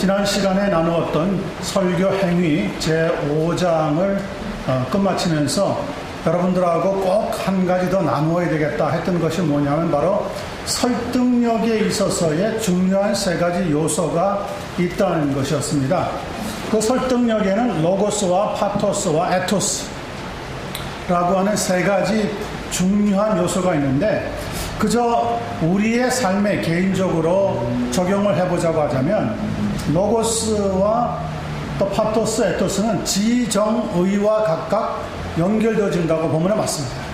지난 시간에 나누었던 설교 행위 제5장을 끝마치면서 여러분들하고 꼭 한 가지 더 나누어야 되겠다 했던 것이 뭐냐면 바로 설득력에 있어서의 중요한 세 가지 요소가 있다는 것이었습니다. 그 설득력에는 로고스와 파토스와 에토스라고 하는 세 가지 중요한 요소가 있는데, 그저 우리의 삶에 개인적으로 적용을 해보자고 하자면 로고스와 또 파토스, 에토스는 지정의와 각각 연결되어진다고 보면 맞습니다.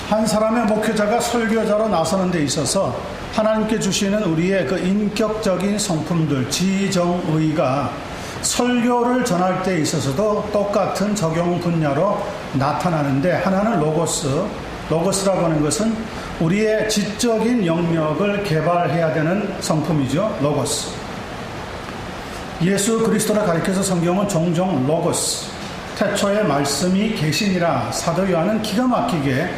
한 사람의 목회자가 설교자로 나서는 데 있어서 하나님께 주시는 우리의 그 인격적인 성품들, 지정의가 설교를 전할 때 있어서도 똑같은 적용 분야로 나타나는데, 하나는 로고스라고 하는 것은 우리의 지적인 영역을 개발해야 되는 성품이죠. 로고스. 예수 그리스도를 가리켜서 성경은 종종 로고스, 태초에 말씀이 계시니라, 사도 요한은 기가 막히게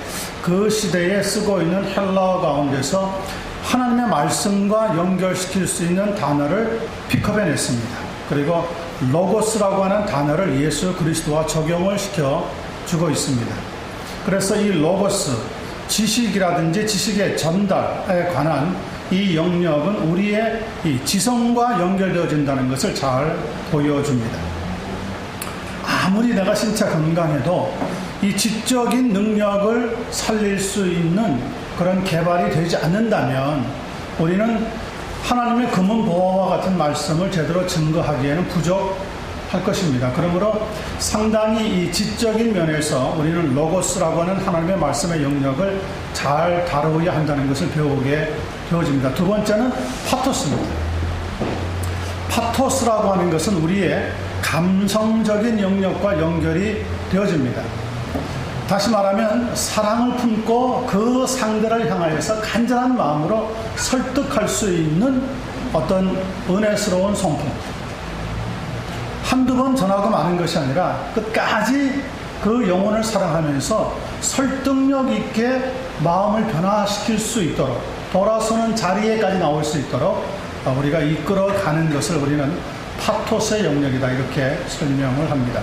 그 시대에 쓰고 있는 헬라어 가운데서 하나님의 말씀과 연결시킬 수 있는 단어를 픽업해냈습니다. 그리고 로고스라고 하는 단어를 예수 그리스도와 적용을 시켜주고 있습니다. 그래서 이 로고스, 지식이라든지 지식의 전달에 관한 이 영역은 우리의 이 지성과 연결되어진다는 것을 잘 보여줍니다. 아무리 내가 신체 건강해도 이 지적인 능력을 살릴 수 있는 그런 개발이 되지 않는다면 우리는 하나님의 금은보화와 같은 말씀을 제대로 증거하기에는 부족할 것입니다. 그러므로 상당히 이 지적인 면에서 우리는 로고스라고 하는 하나님의 말씀의 영역을 잘 다루어야 한다는 것을 배우게 되어집니다. 두 번째는 파토스입니다. 파토스라고 하는 것은 우리의 감성적인 영역과 연결이 되어집니다. 다시 말하면 사랑을 품고 그 상대를 향하여서 간절한 마음으로 설득할 수 있는 어떤 은혜스러운 성품. 한두 번 전하고 마는 것이 아니라 끝까지 그 영혼을 사랑하면서 설득력 있게 마음을 변화시킬 수 있도록, 돌아서는 자리에까지 나올 수 있도록 우리가 이끌어가는 것을 우리는 파토스의 영역이다, 이렇게 설명을 합니다.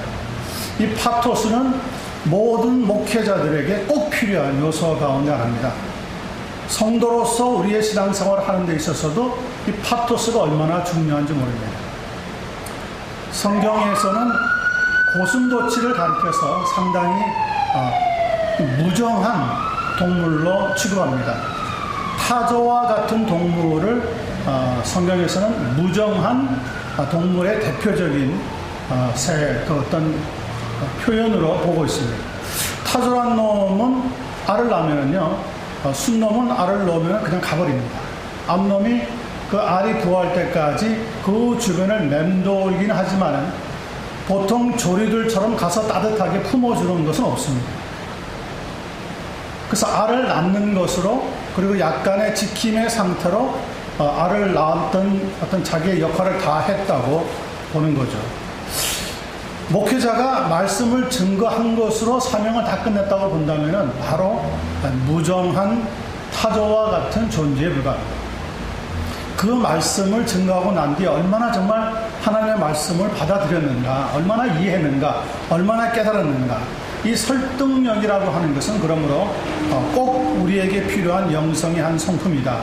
이 파토스는 모든 목회자들에게 꼭 필요한 요소 가운데 하나입니다. 성도로서 우리의 신앙생활을 하는 데 있어서도 이 파토스가 얼마나 중요한지 모릅니다. 성경에서는 고슴도치를 가리켜서 상당히 무정한 동물로 취급합니다. 타조와 같은 동물을 성경에서는 무정한 동물의 대표적인 어떤 표현으로 보고 있습니다. 타조란 놈은 알을 낳으면요, 순놈은 알을 놓으면 그냥 가버립니다. 암놈이 그 알이 부화할 때까지 그 주변을 맴돌긴 하지만 보통 조리들처럼 가서 따뜻하게 품어주는 것은 없습니다. 그래서 알을 낳는 것으로, 그리고 약간의 지킴의 상태로 알을 낳았던 어떤 자기의 역할을 다 했다고 보는 거죠. 목회자가 말씀을 증거한 것으로 사명을 다 끝냈다고 본다면 바로 무정한 타조와 같은 존재에 불과합니다. 그 말씀을 증거하고 난 뒤에 얼마나 정말 하나님의 말씀을 받아들였는가, 얼마나 이해했는가, 얼마나 깨달았는가, 이 설득력이라고 하는 것은 그러므로 꼭 우리에게 필요한 영성의 한 성품이다.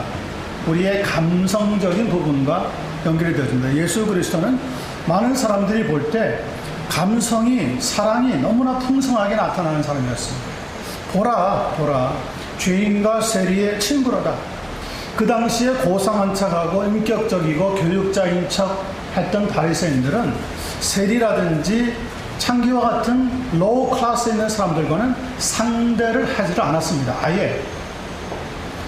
우리의 감성적인 부분과 연결이 되어집니다. 예수 그리스도는 많은 사람들이 볼 때 감성이, 사랑이 너무나 풍성하게 나타나는 사람이었습니다. 보라, 죄인과 세리의 친구로다. 그 당시에 고상한 척하고 인격적이고 교육자인 척 했던 바리새인들은 세리라든지 창기와 같은 로우 클래스에 있는 사람들과는 상대를 하지를 않았습니다. 아예.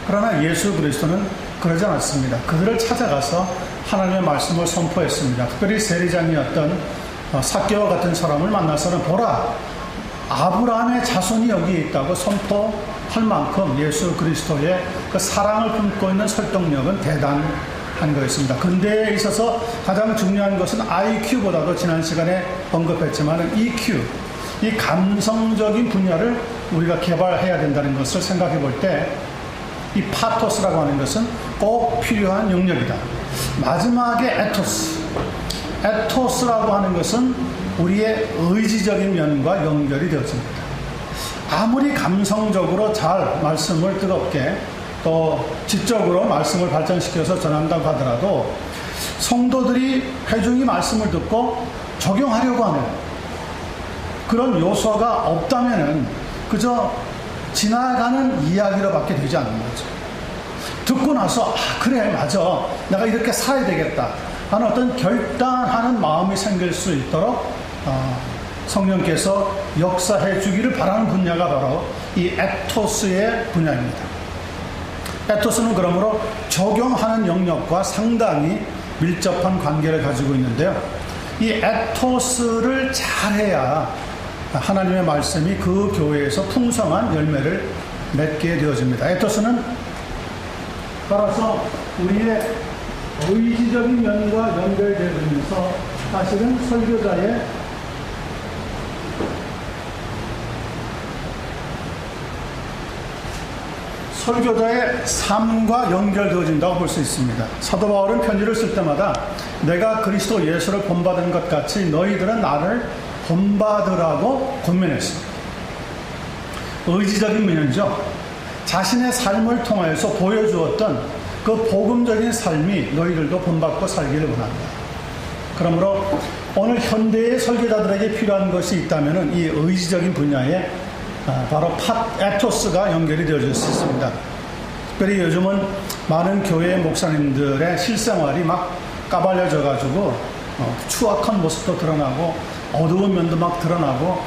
그러나 예수 그리스도는 그러지 않았습니다. 그들을 찾아가서 하나님의 말씀을 선포했습니다. 특별히 세리장이었던 삭개와 같은 사람을 만나서는 보라, 아브라함의 자손이 여기에 있다고 선포 할 만큼 예수 그리스도의 그 사랑을 품고 있는 설득력은 대단한 거였습니다. 근대에 있어서 가장 중요한 것은 IQ보다도 지난 시간에 언급했지만 EQ, 이 감성적인 분야를 우리가 개발해야 된다는 것을 생각해 볼 때 이 파토스라고 하는 것은 꼭 필요한 영역이다. 마지막에 에토스라고 하는 것은 우리의 의지적인 면과 연결이 되어집니다. 아무리 감성적으로 잘 말씀을 뜨겁게 또 지적으로 말씀을 발전시켜서 전한다고 하더라도 성도들이 회중이 말씀을 듣고 적용하려고 하는 그런 요소가 없다면은 그저 지나가는 이야기로밖에 되지 않는 거죠. 듣고 나서 그래 맞아 내가 이렇게 살아야 되겠다 하는 어떤 결단하는 마음이 생길 수 있도록 성령께서 역사해 주기를 바라는 분야가 바로 이 에토스의 분야입니다. 에토스는 그러므로 적용하는 영역과 상당히 밀접한 관계를 가지고 있는데요. 이 에토스를 잘해야 하나님의 말씀이 그 교회에서 풍성한 열매를 맺게 되어집니다. 에토스는 따라서 우리의 의지적인 면과 연결되면서 사실은 설교자의 삶과 연결되어진다고 볼 수 있습니다. 사도 바울은 편지를 쓸 때마다 내가 그리스도 예수를 본받은 것 같이 너희들은 나를 본받으라고 권면했습니다. 의지적인 면이죠. 자신의 삶을 통해서 보여주었던 그 복음적인 삶이 너희들도 본받고 살기를 원한다. 그러므로 오늘 현대의 설교자들에게 필요한 것이 있다면 이 의지적인 분야에 바로 에토스가 연결이 되어질 수 있습니다. 특별히 요즘은 많은 교회 목사님들의 실생활이 막 까발려져 가지고 추악한 모습도 드러나고 어두운 면도 막 드러나고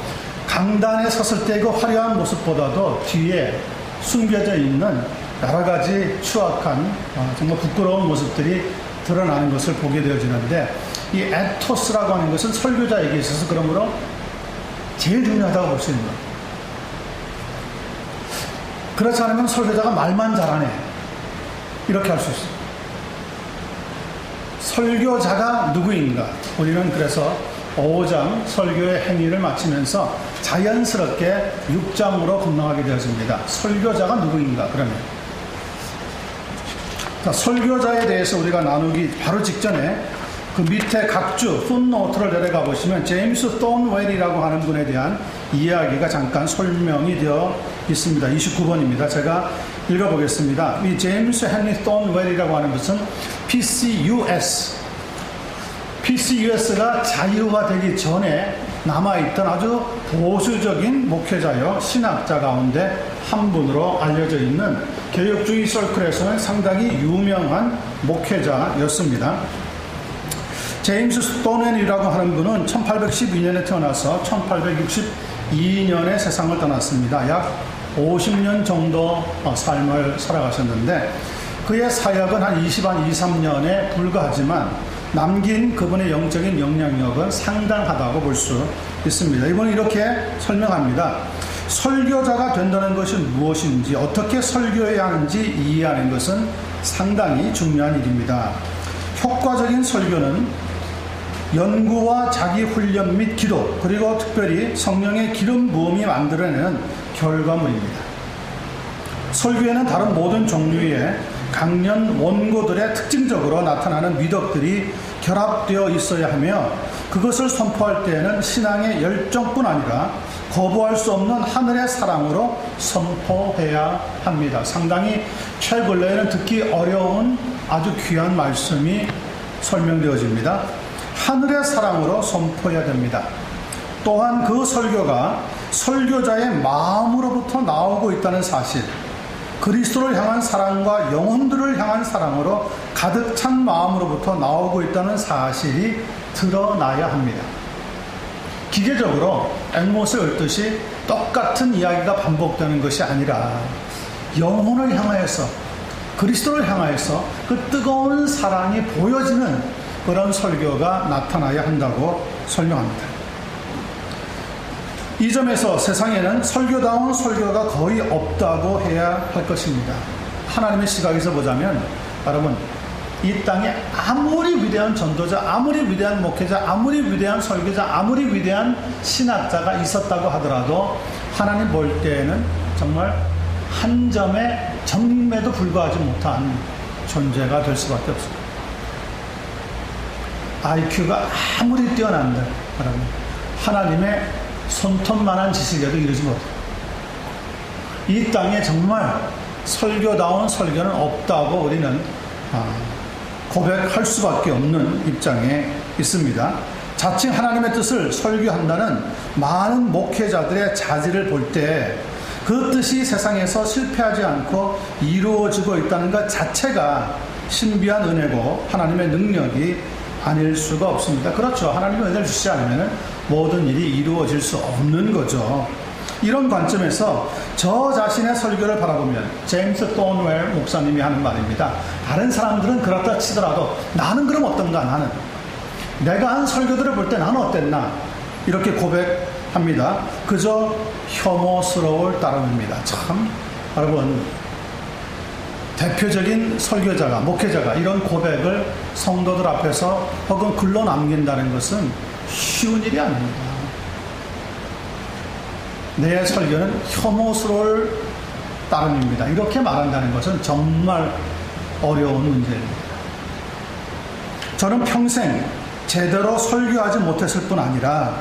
강단에 섰을 때 그 화려한 모습보다도 뒤에 숨겨져 있는 여러 가지 추악한 정말 부끄러운 모습들이 드러나는 것을 보게 되어지는데 이 에토스라고 하는 것은 설교자에게 있어서 그러므로 제일 중요하다고 볼 수 있는 거예요. 그렇지 않으면 설교자가 말만 잘하네 이렇게 할 수 있어요. 설교자가 누구인가? 우리는 그래서 5장 설교의 행위를 마치면서 자연스럽게 6장으로 건너가게 되어집니다. 설교자가 누구인가? 그러면 자, 설교자에 대해서 우리가 나누기 바로 직전에 그 밑에 각주 풋노트를 내려가 보시면 제임스 톤웰이라고 하는 분에 대한 이야기가 잠깐 설명이 되어 있습니다. 29번입니다. 제가 읽어보겠습니다. 이 제임스 헨리 톤웰이라고 하는 것은 PCUS가 자유화 되기 전에 남아있던 아주 보수적인 목회자요 신학자 가운데 한 분으로 알려져 있는 개혁주의 서클에서는 상당히 유명한 목회자였습니다. 제임스 스토넨이라고 하는 분은 1812년에 태어나서 1862년에 세상을 떠났습니다. 약 50년 정도 삶을 살아가셨는데 그의 사역은 한 23년에 불과하지만 남긴 그분의 영적인 영향력은 상당하다고 볼 수 있습니다. 이분은 이렇게 설명합니다. 설교자가 된다는 것이 무엇인지 어떻게 설교해야 하는지 이해하는 것은 상당히 중요한 일입니다. 효과적인 설교는 연구와 자기 훈련 및 기도 그리고 특별히 성령의 기름 부음이 만들어내는 결과물입니다. 설교에는 다른 모든 종류의 강연 원고들의 특징적으로 나타나는 미덕들이 결합되어 있어야 하며 그것을 선포할 때에는 신앙의 열정뿐 아니라 거부할 수 없는 하늘의 사랑으로 선포해야 합니다. 상당히 최근에는 듣기 어려운 아주 귀한 말씀이 설명되어집니다. 하늘의 사랑으로 선포해야 됩니다. 또한 그 설교가 설교자의 마음으로부터 나오고 있다는 사실, 그리스도를 향한 사랑과 영혼들을 향한 사랑으로 가득 찬 마음으로부터 나오고 있다는 사실이 드러나야 합니다. 기계적으로 앵못을 읊듯이 똑같은 이야기가 반복되는 것이 아니라 영혼을 향하여서 그리스도를 향하여서 그 뜨거운 사랑이 보여지는 그런 설교가 나타나야 한다고 설명합니다. 이 점에서 세상에는 설교다운 설교가 거의 없다고 해야 할 것입니다. 하나님의 시각에서 보자면 여러분, 이 땅에 아무리 위대한 전도자, 아무리 위대한 목회자, 아무리 위대한 설교자, 아무리 위대한 신학자가 있었다고 하더라도 하나님 볼 때에는 정말 한 점의 정림에도 불과하지 못한 존재가 될 수밖에 없습니다. IQ가 아무리 뛰어난다, 여러분, 하나님의 손톱만한 지식에도 이르지 못해요. 이 땅에 정말 설교다운 설교는 없다고 우리는 고백할 수밖에 없는 입장에 있습니다. 자칭 하나님의 뜻을 설교한다는 많은 목회자들의 자질을 볼 때 그 뜻이 세상에서 실패하지 않고 이루어지고 있다는 것 자체가 신비한 은혜고 하나님의 능력이 아닐 수가 없습니다. 그렇죠. 하나님의 은혜를 주시지 않으면 모든 일이 이루어질 수 없는 거죠. 이런 관점에서 저 자신의 설교를 바라보면 제임스 토너웰 목사님이 하는 말입니다. 다른 사람들은 그렇다 치더라도 나는 그럼 어떤가, 나는 내가 한 설교들을 볼 때 나는 어땠나, 이렇게 고백합니다. 그저 혐오스러울 따름입니다. 참, 여러분, 대표적인 설교자가, 목회자가 이런 고백을 성도들 앞에서 혹은 글로 남긴다는 것은 쉬운 일이 아닙니다. 내 설교는 혐오스러울 따름입니다. 이렇게 말한다는 것은 정말 어려운 문제입니다. 저는 평생 제대로 설교하지 못했을 뿐 아니라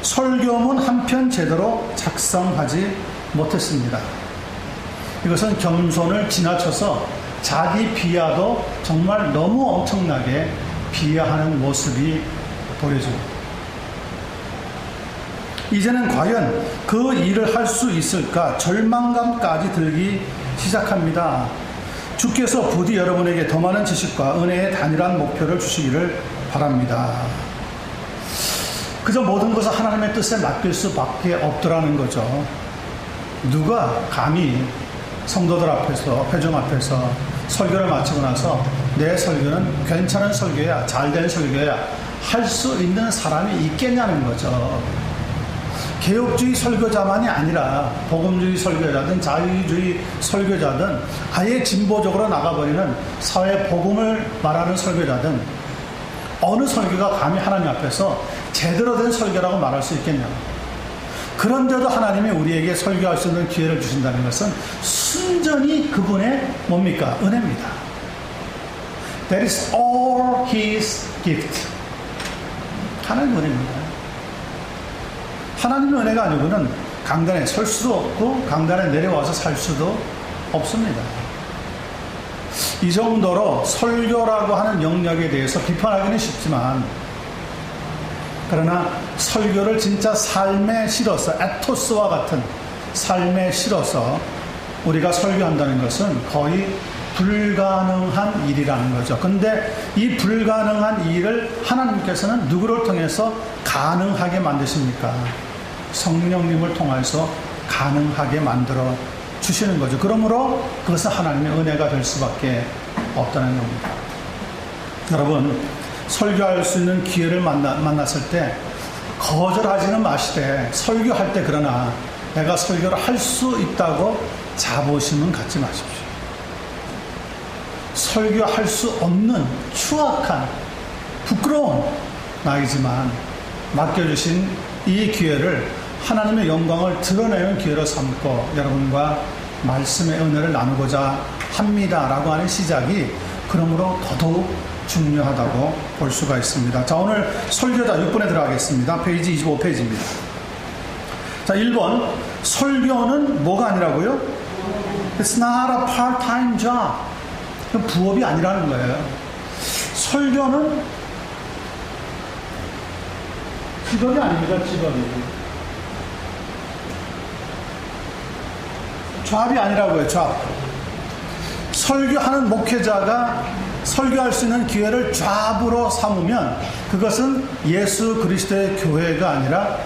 설교문 한 편 제대로 작성하지 못했습니다. 이것은 겸손을 지나쳐서 자기 비하도 정말 너무 엄청나게 비하하는 모습이 보여집니다. 이제는 과연 그 일을 할 수 있을까 절망감까지 들기 시작합니다. 주께서 부디 여러분에게 더 많은 지식과 은혜의 단일한 목표를 주시기를 바랍니다. 그저 모든 것을 하나님의 뜻에 맡길 수밖에 없더라는 거죠. 누가 감히 성도들 앞에서, 회중 앞에서 설교를 마치고 나서 내 설교는 괜찮은 설교야, 잘된 설교야 할 수 있는 사람이 있겠냐는 거죠. 개혁주의 설교자만이 아니라 복음주의 설교자든 자유주의 설교자든 아예 진보적으로 나가버리는 사회 복음을 말하는 설교자든 어느 설교가 감히 하나님 앞에서 제대로 된 설교라고 말할 수 있겠냐. 그런데도 하나님이 우리에게 설교할 수 있는 기회를 주신다는 것은 순전히 그분의 뭡니까? 은혜입니다. That is all His gift. 하나님의 은혜입니다. 하나님의 은혜가 아니고는 강단에 설 수도 없고 강단에 내려와서 살 수도 없습니다. 이 정도로 설교라고 하는 영역에 대해서 비판하기는 쉽지만, 그러나 설교를 진짜 삶에 실어서, 에토스와 같은 삶에 실어서 우리가 설교한다는 것은 거의 불가능한 일이라는 거죠. 근데 이 불가능한 일을 하나님께서는 누구를 통해서 가능하게 만드십니까? 성령님을 통해서 가능하게 만들어 주시는 거죠. 그러므로 그것은 하나님의 은혜가 될 수밖에 없다는 겁니다. 여러분, 설교할 수 있는 기회를 만났을 때 거절하지는 마시되, 설교할 때 그러나 내가 설교를 할 수 있다고 자부심은 갖지 마십시오. 설교할 수 없는 추악한 부끄러운 나이지만 맡겨주신 이 기회를 하나님의 영광을 드러내는 기회로 삼고 여러분과 말씀의 은혜를 나누고자 합니다 라고 하는 시작이 그러므로 더더욱 중요하다고 볼 수가 있습니다. 자, 오늘 설교자 6번에 들어가겠습니다. 페이지 25페이지입니다. 자, 1번, 설교는 뭐가 아니라고요? It's not a part-time job. 부업이 아니라는 거예요. 설교는 직업이 아닙니다. 직업이. 잡이 아니라고요. 잡. 설교하는 목회자가 설교할 수 있는 기회를 잡으로 삼으면 그것은 예수 그리스도의 교회가 아니라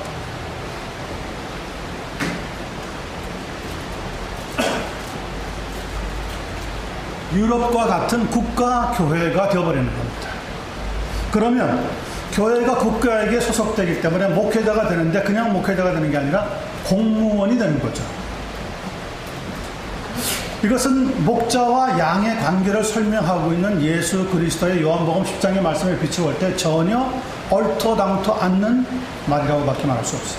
유럽과 같은 국가 교회가 되어버리는 겁니다. 그러면 교회가 국가에게 소속되기 때문에 목회자가 되는데 그냥 목회자가 되는 게 아니라 공무원이 되는 거죠. 이것은 목자와 양의 관계를 설명하고 있는 예수 그리스도의 요한복음 10장의 말씀에 비추어 때 전혀 얼토당토 않는 말이라고밖에 말할 수 없어요.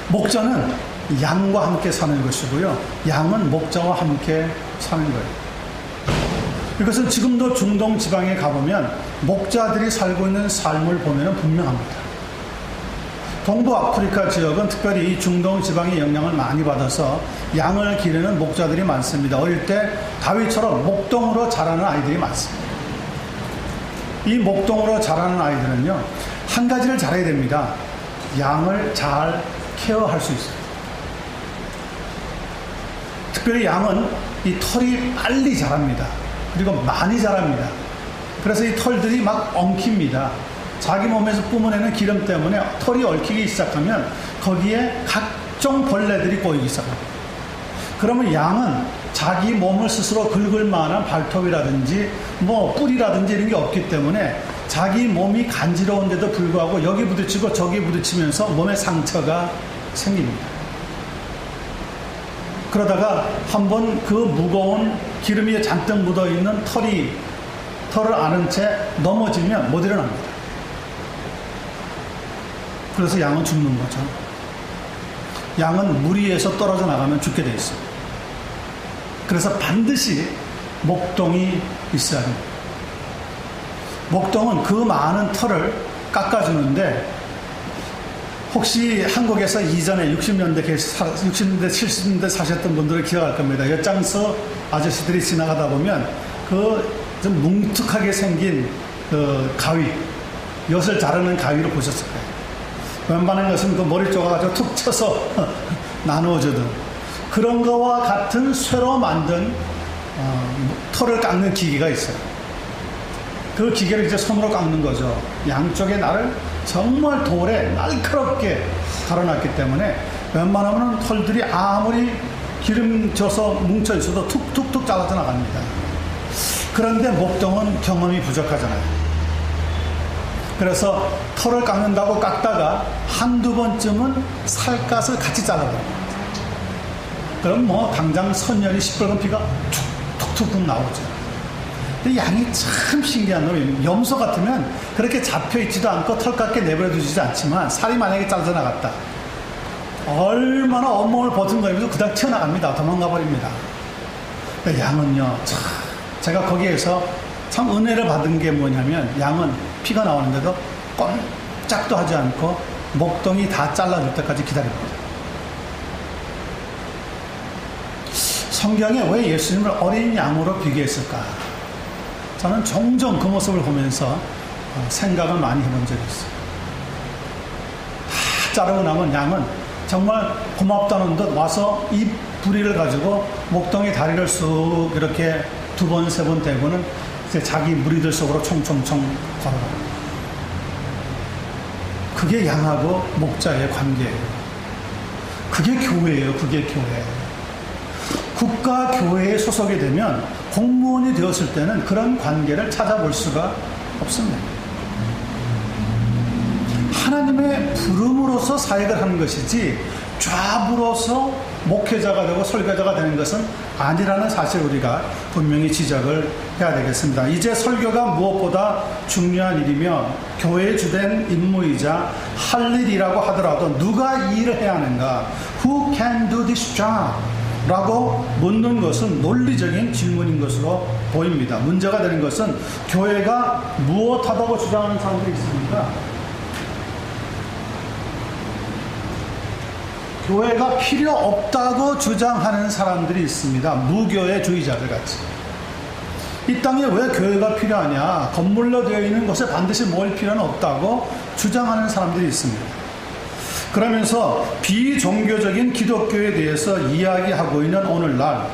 목자는 양과 함께 사는 것이고요. 양은 목자와 함께 사는 거예요. 이것은 지금도 중동 지방에 가보면 목자들이 살고 있는 삶을 보면 분명합니다. 동부 아프리카 지역은 특별히 이 중동 지방의 영향을 많이 받아서 양을 기르는 목자들이 많습니다. 어릴 때 다윗처럼 목동으로 자라는 아이들이 많습니다. 이 목동으로 자라는 아이들은요, 한 가지를 잘해야 됩니다. 양을 잘 케어할 수 있어요. 특별히 양은 이 털이 빨리 자랍니다. 그리고 많이 자랍니다. 그래서 이 털들이 막 엉킵니다. 자기 몸에서 뿜어내는 기름 때문에 털이 얽히기 시작하면 거기에 각종 벌레들이 꼬이기 시작합니다. 그러면 양은 자기 몸을 스스로 긁을 만한 발톱이라든지 뿌리라든지 이런 게 없기 때문에 자기 몸이 간지러운데도 불구하고 여기 부딪히고 저기 부딪히면서 몸에 상처가 생깁니다. 그러다가 한번 그 무거운 기름이 잔뜩 묻어있는 털을 아는 채 넘어지면 못 일어납니다. 그래서 양은 죽는 거죠. 양은 무리에서 떨어져 나가면 죽게 돼 있어요. 그래서 반드시 목동이 있어야 합니다. 목동은 그 많은 털을 깎아주는데, 혹시 한국에서 이전에 60년대, 70년대 사셨던 분들은 기억할 겁니다. 엿장서 아저씨들이 지나가다 보면 그 좀 뭉툭하게 생긴 그 가위, 엿을 자르는 가위로 보셨을 거예요. 웬만한 것은 그 머리 쪼가가지고 툭 쳐서 나누어주든, 그런 거와 같은 쇠로 만든 털을 깎는 기계가 있어요. 그 기계를 이제 손으로 깎는 거죠. 양쪽의 날을 정말 돌에 날카롭게 갈아놨기 때문에 웬만하면 털들이 아무리 기름져서 뭉쳐 있어도 툭툭툭 잘라져 나갑니다. 그런데 목동은 경험이 부족하잖아요. 그래서 털을 깎는다고 깎다가 한두 번쯤은 살갗을 같이 잘라버립니다. 그럼 당장 선열이 시뻘건 피가 툭툭툭 나오죠. 근데 양이 참 신기한 놈이에요. 염소 같으면 그렇게 잡혀있지도 않고 털깎게 내버려두지 않지만, 살이 만약에 잘라져 나갔다, 얼마나 온몸을 버튼거리면서 그냥 튀어나갑니다. 도망가버립니다. 양은요, 제가 거기에서 참 은혜를 받은 게 뭐냐면, 양은 피가 나오는데도 꼼짝도 하지 않고 목동이 다 잘라줄 때까지 기다립니다. 성경에 왜 예수님을 어린 양으로 비교했을까? 저는 종종 그 모습을 보면서 생각을 많이 해본 적이 있어요. 다 자르고 나면 양은 정말 고맙다는 듯 와서 이 부리를 가지고 목동의 다리를 쑥 이렇게 두 번, 세 번 대고는 이제 자기 무리들 속으로 총총총 걸어가요. 그게 양하고 목자의 관계예요. 그게 교회예요. 그게 교회. 국가 교회에 소속이 되면, 공무원이 되었을 때는 그런 관계를 찾아볼 수가 없습니다. 하나님의 부름으로서 사역을 하는 것이지 좌부로서 목회자가 되고 설교자가 되는 것은 아니라는 사실을 우리가 분명히 지적을 해야 되겠습니다. 이제 설교가 무엇보다 중요한 일이며 교회의 주된 임무이자 할 일이라고 하더라도 누가 이 일을 해야 하는가? Who can do this job? 라고 묻는 것은 논리적인 질문인 것으로 보입니다. 문제가 되는 것은 교회가 무엇하다고 주장하는 사람들이 있습니까? 교회가 필요 없다고 주장하는 사람들이 있습니다. 무교회주의자들 같이. 이 땅에 왜 교회가 필요하냐? 건물로 되어 있는 것에 반드시 모일 필요는 없다고 주장하는 사람들이 있습니다. 그러면서 비종교적인 기독교에 대해서 이야기하고 있는 오늘날,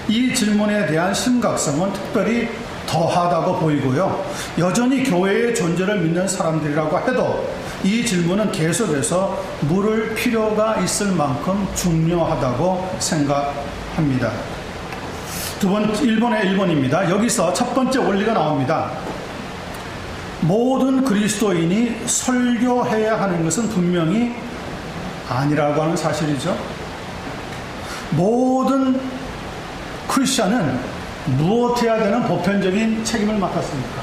이 질문에 대한 심각성은 특별히 더하다고 보이고요. 여전히 교회의 존재를 믿는 사람들이라고 해도 이 질문은 계속해서 물을 필요가 있을 만큼 중요하다고 생각합니다. 1번의 1번입니다. 여기서 첫 번째 원리가 나옵니다. 모든 그리스도인이 설교해야 하는 것은 분명히 아니라고 하는 사실이죠. 모든 크리스천은 무엇해야 되는 보편적인 책임을 맡았습니까?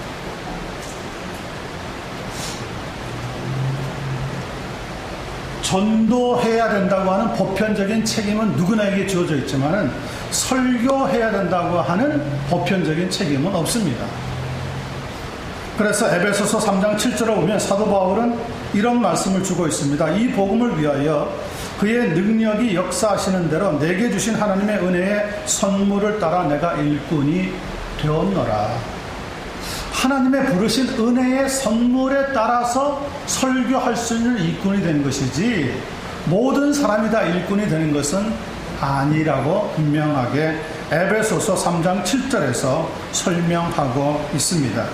전도해야 된다고 하는 보편적인 책임은 누구나에게 주어져 있지만 설교해야 된다고 하는 보편적인 책임은 없습니다. 그래서 에베소서 3장 7절을 보면 사도 바울은 이런 말씀을 주고 있습니다. 이 복음을 위하여 그의 능력이 역사하시는 대로 내게 주신 하나님의 은혜의 선물을 따라 내가 일꾼이 되었노라. 하나님의 부르신 은혜의 선물에 따라서 설교할 수 있는 일꾼이 된 것이지 모든 사람이 다 일꾼이 되는 것은 아니라고 분명하게 에베소서 3장 7절에서 설명하고 있습니다.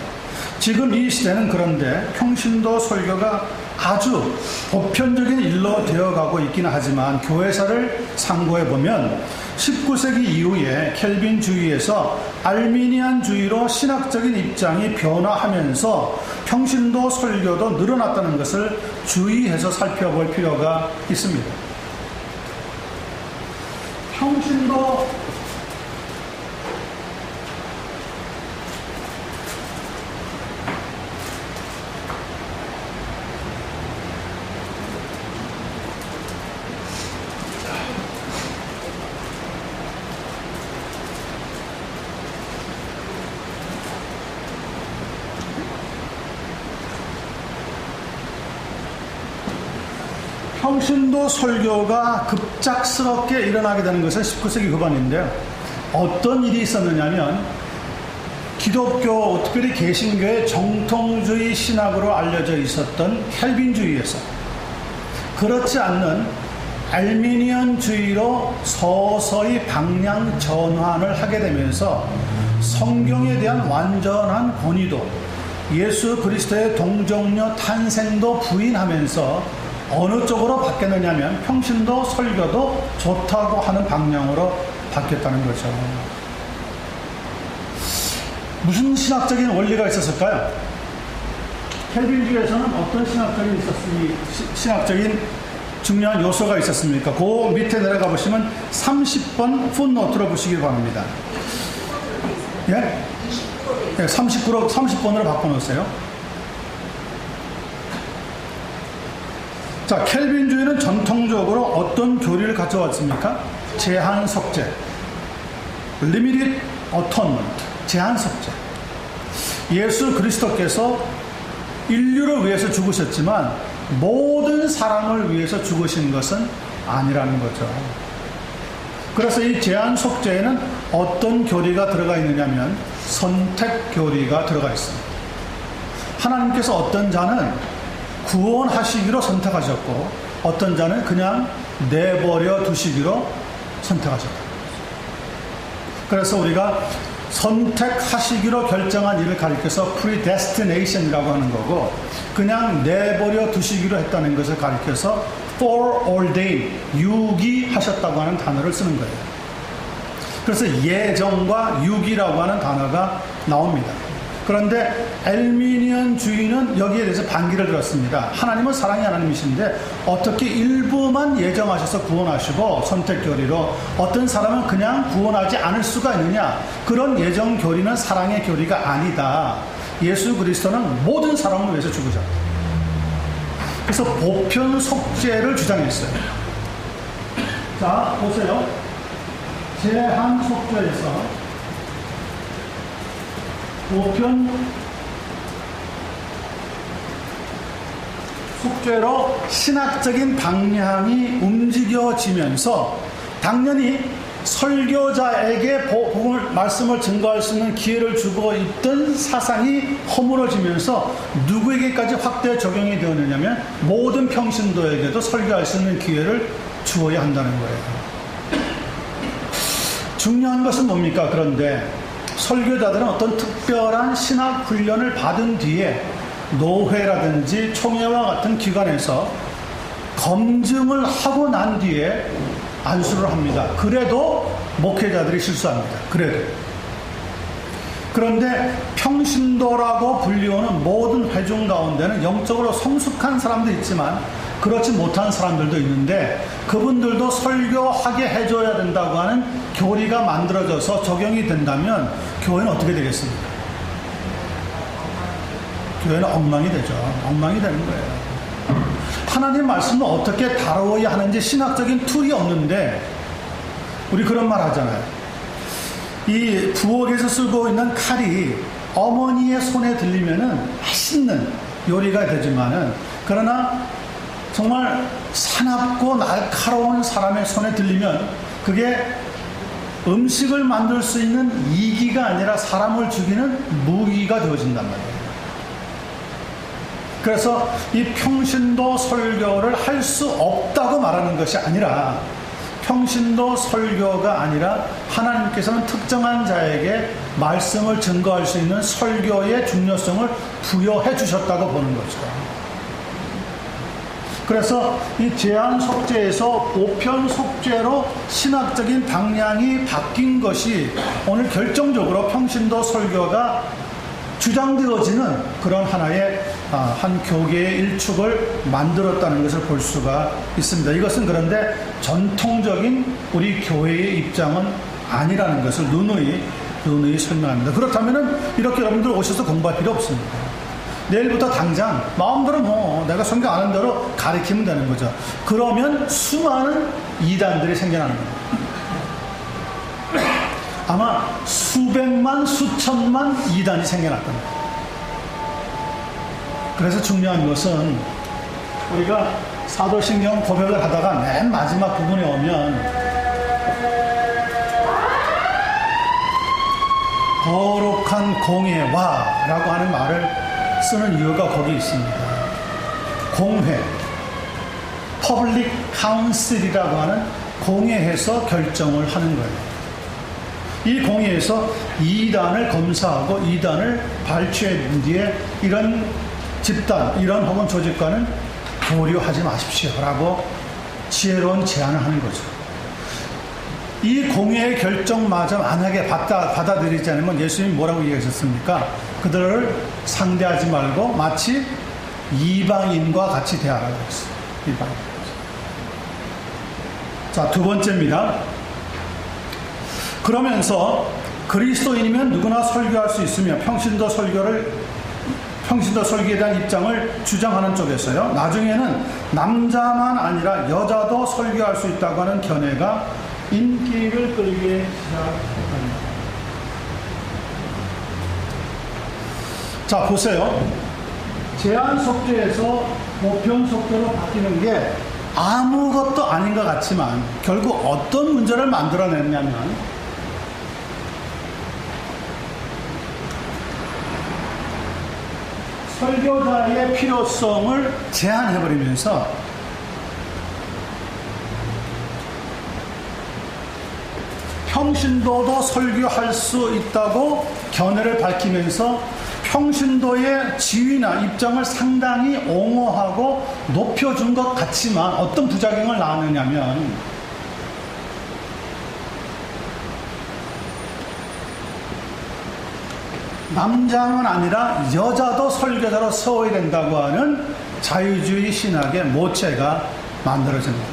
지금 이 시대는 그런데 평신도 설교가 아주 보편적인 일로 되어가고 있기는 하지만 교회사를 상고해 보면 19세기 이후에 켈빈주의에서 알미니안주의로 신학적인 입장이 변화하면서 평신도 설교도 늘어났다는 것을 주의해서 살펴볼 필요가 있습니다. 평신도 평신도 설교가 급작스럽게 일어나게 되는 것은 19세기 후반인데요. 어떤 일이 있었느냐면 기독교, 특별히 개신교의 정통주의 신학으로 알려져 있었던 켈빈주의에서 그렇지 않는 알미니안주의로 서서히 방향 전환을 하게 되면서 성경에 대한 완전한 권위도 예수 그리스도의 동정녀 탄생도 부인하면서 어느 쪽으로 바뀌었느냐면 평신도 설교도 좋다고 하는 방향으로 바뀌었다는 거죠. 무슨 신학적인 원리가 있었을까요? 켈빈주의에서는 어떤 신학적인 중요한 요소가 있었습니까? 그 밑에 내려가 보시면 30번 풋노트로 보시기 바랍니다. 예? 30번으로 바꿔놓으세요. 자, 켈빈주의는 전통적으로 어떤 교리를 가져왔습니까? 제한 속죄, limited atonement, 제한 속죄. 예수 그리스도께서 인류를 위해서 죽으셨지만 모든 사람을 위해서 죽으신 것은 아니라는 거죠. 그래서 이 제한 속죄에는 어떤 교리가 들어가 있느냐면 선택 교리가 들어가 있습니다. 하나님께서 어떤 자는 구원하시기로 선택하셨고 어떤 자는 그냥 내버려 두시기로 선택하셨다. 그래서 우리가 선택하시기로 결정한 일을 가리켜서 predestination이라고 하는 거고 그냥 내버려 두시기로 했다는 것을 가리켜서 foreordained, 유기하셨다고 하는 단어를 쓰는 거예요. 그래서 예정과 유기라고 하는 단어가 나옵니다. 그런데 알미니안주의는 여기에 대해서 반기를 들었습니다. 하나님은 사랑의 하나님이신데 어떻게 일부만 예정하셔서 구원하시고 선택교리로 어떤 사람은 그냥 구원하지 않을 수가 있느냐. 그런 예정교리는 사랑의 교리가 아니다. 예수 그리스도는 모든 사람을 위해서 죽으셨다. 그래서 보편 속죄를 주장했어요. 자, 보세요. 제한 속죄에서 보편 속죄로 신학적인 방향이 움직여지면서 당연히 설교자에게 말씀을 증거할 수 있는 기회를 주고 있던 사상이 허물어지면서 누구에게까지 확대 적용이 되었느냐면 모든 평신도에게도 설교할 수 있는 기회를 주어야 한다는 거예요. 중요한 것은 뭡니까? 그런데 설교자들은 어떤 특별한 신학 훈련을 받은 뒤에 노회라든지 총회와 같은 기관에서 검증을 하고 난 뒤에 안수를 합니다. 그래도 목회자들이 실수합니다. 그래도 그런데 평신도라고 불리우는 모든 회중 가운데는 영적으로 성숙한 사람도 있지만 그렇지 못한 사람들도 있는데 그분들도 설교하게 해줘야 된다고 하는 교리가 만들어져서 적용이 된다면 교회는 어떻게 되겠습니까? 교회는 엉망이 되죠. 엉망이 되는 거예요. 하나님 말씀을 어떻게 다루어야 하는지 신학적인 툴이 없는데 우리 그런 말 하잖아요. 이 부엌에서 쓰고 있는 칼이 어머니의 손에 들리면은 맛있는 요리가 되지만은 그러나 정말 사납고 날카로운 사람의 손에 들리면 그게 음식을 만들 수 있는 이기가 아니라 사람을 죽이는 무기가 되어진단 말이에요. 그래서 이 평신도 설교를 할 수 없다고 말하는 것이 아니라 평신도 설교가 아니라 하나님께서는 특정한 자에게 말씀을 증거할 수 있는 설교의 중요성을 부여해 주셨다고 보는 거죠. 그래서 이 제한 속죄에서 보편 속죄로 신학적인 방향이 바뀐 것이 오늘 결정적으로 평신도 설교가 주장되어지는 그런 하나의 한 교계의 일축을 만들었다는 것을 볼 수가 있습니다. 이것은 그런데 전통적인 우리 교회의 입장은 아니라는 것을 누누이 설명합니다. 그렇다면 이렇게 여러분들 오셔서 공부할 필요 없습니다. 내일부터 당장 마음대로 내가 성경 아는 대로 가르치면 되는 거죠. 그러면 수많은 이단들이 생겨나는 겁니다. 아마 수백만 수천만 이단이 생겨날 겁니다. 그래서 중요한 것은 우리가 사도신경 고백을 하다가 맨 마지막 부분에 오면 거룩한 공회와 라고 하는 말을 쓰는 이유가 거기 있습니다. 공회, 퍼블릭 카운슬이라고 하는 공회에서 결정을 하는 거예요. 이 공회에서 이단을 검사하고 이단을 발췌한 뒤에 이런 집단, 이런 혹은 조직과는 교류하지 마십시오라고 지혜로운 제안을 하는 거죠. 이 공회의 결정마저 만약에 받아들이지 않으면 예수님이 뭐라고 얘기하셨습니까? 그들을 상대하지 말고 마치 이방인과 같이 대하라고 했어요. 이방인. 자, 두 번째입니다. 그러면서 그리스도인이면 누구나 설교할 수 있으며 평신도 설교에 대한 입장을 주장하는 쪽에서요. 나중에는 남자만 아니라 여자도 설교할 수 있다고 하는 견해가 인기를 끌기 시작합니다. 자, 보세요. 제한 속죄에서 보편 속죄로 바뀌는 게 아무것도 아닌 것 같지만 결국 어떤 문제를 만들어냈냐면 설교자의 필요성을 제한해버리면서 평신도도 설교할 수 있다고 견해를 밝히면서 평신도의 지위나 입장을 상당히 옹호하고 높여준 것 같지만 어떤 부작용을 낳았느냐면 남자만 아니라 여자도 설교자로 세워야 된다고 하는 자유주의 신학의 모체가 만들어집니다.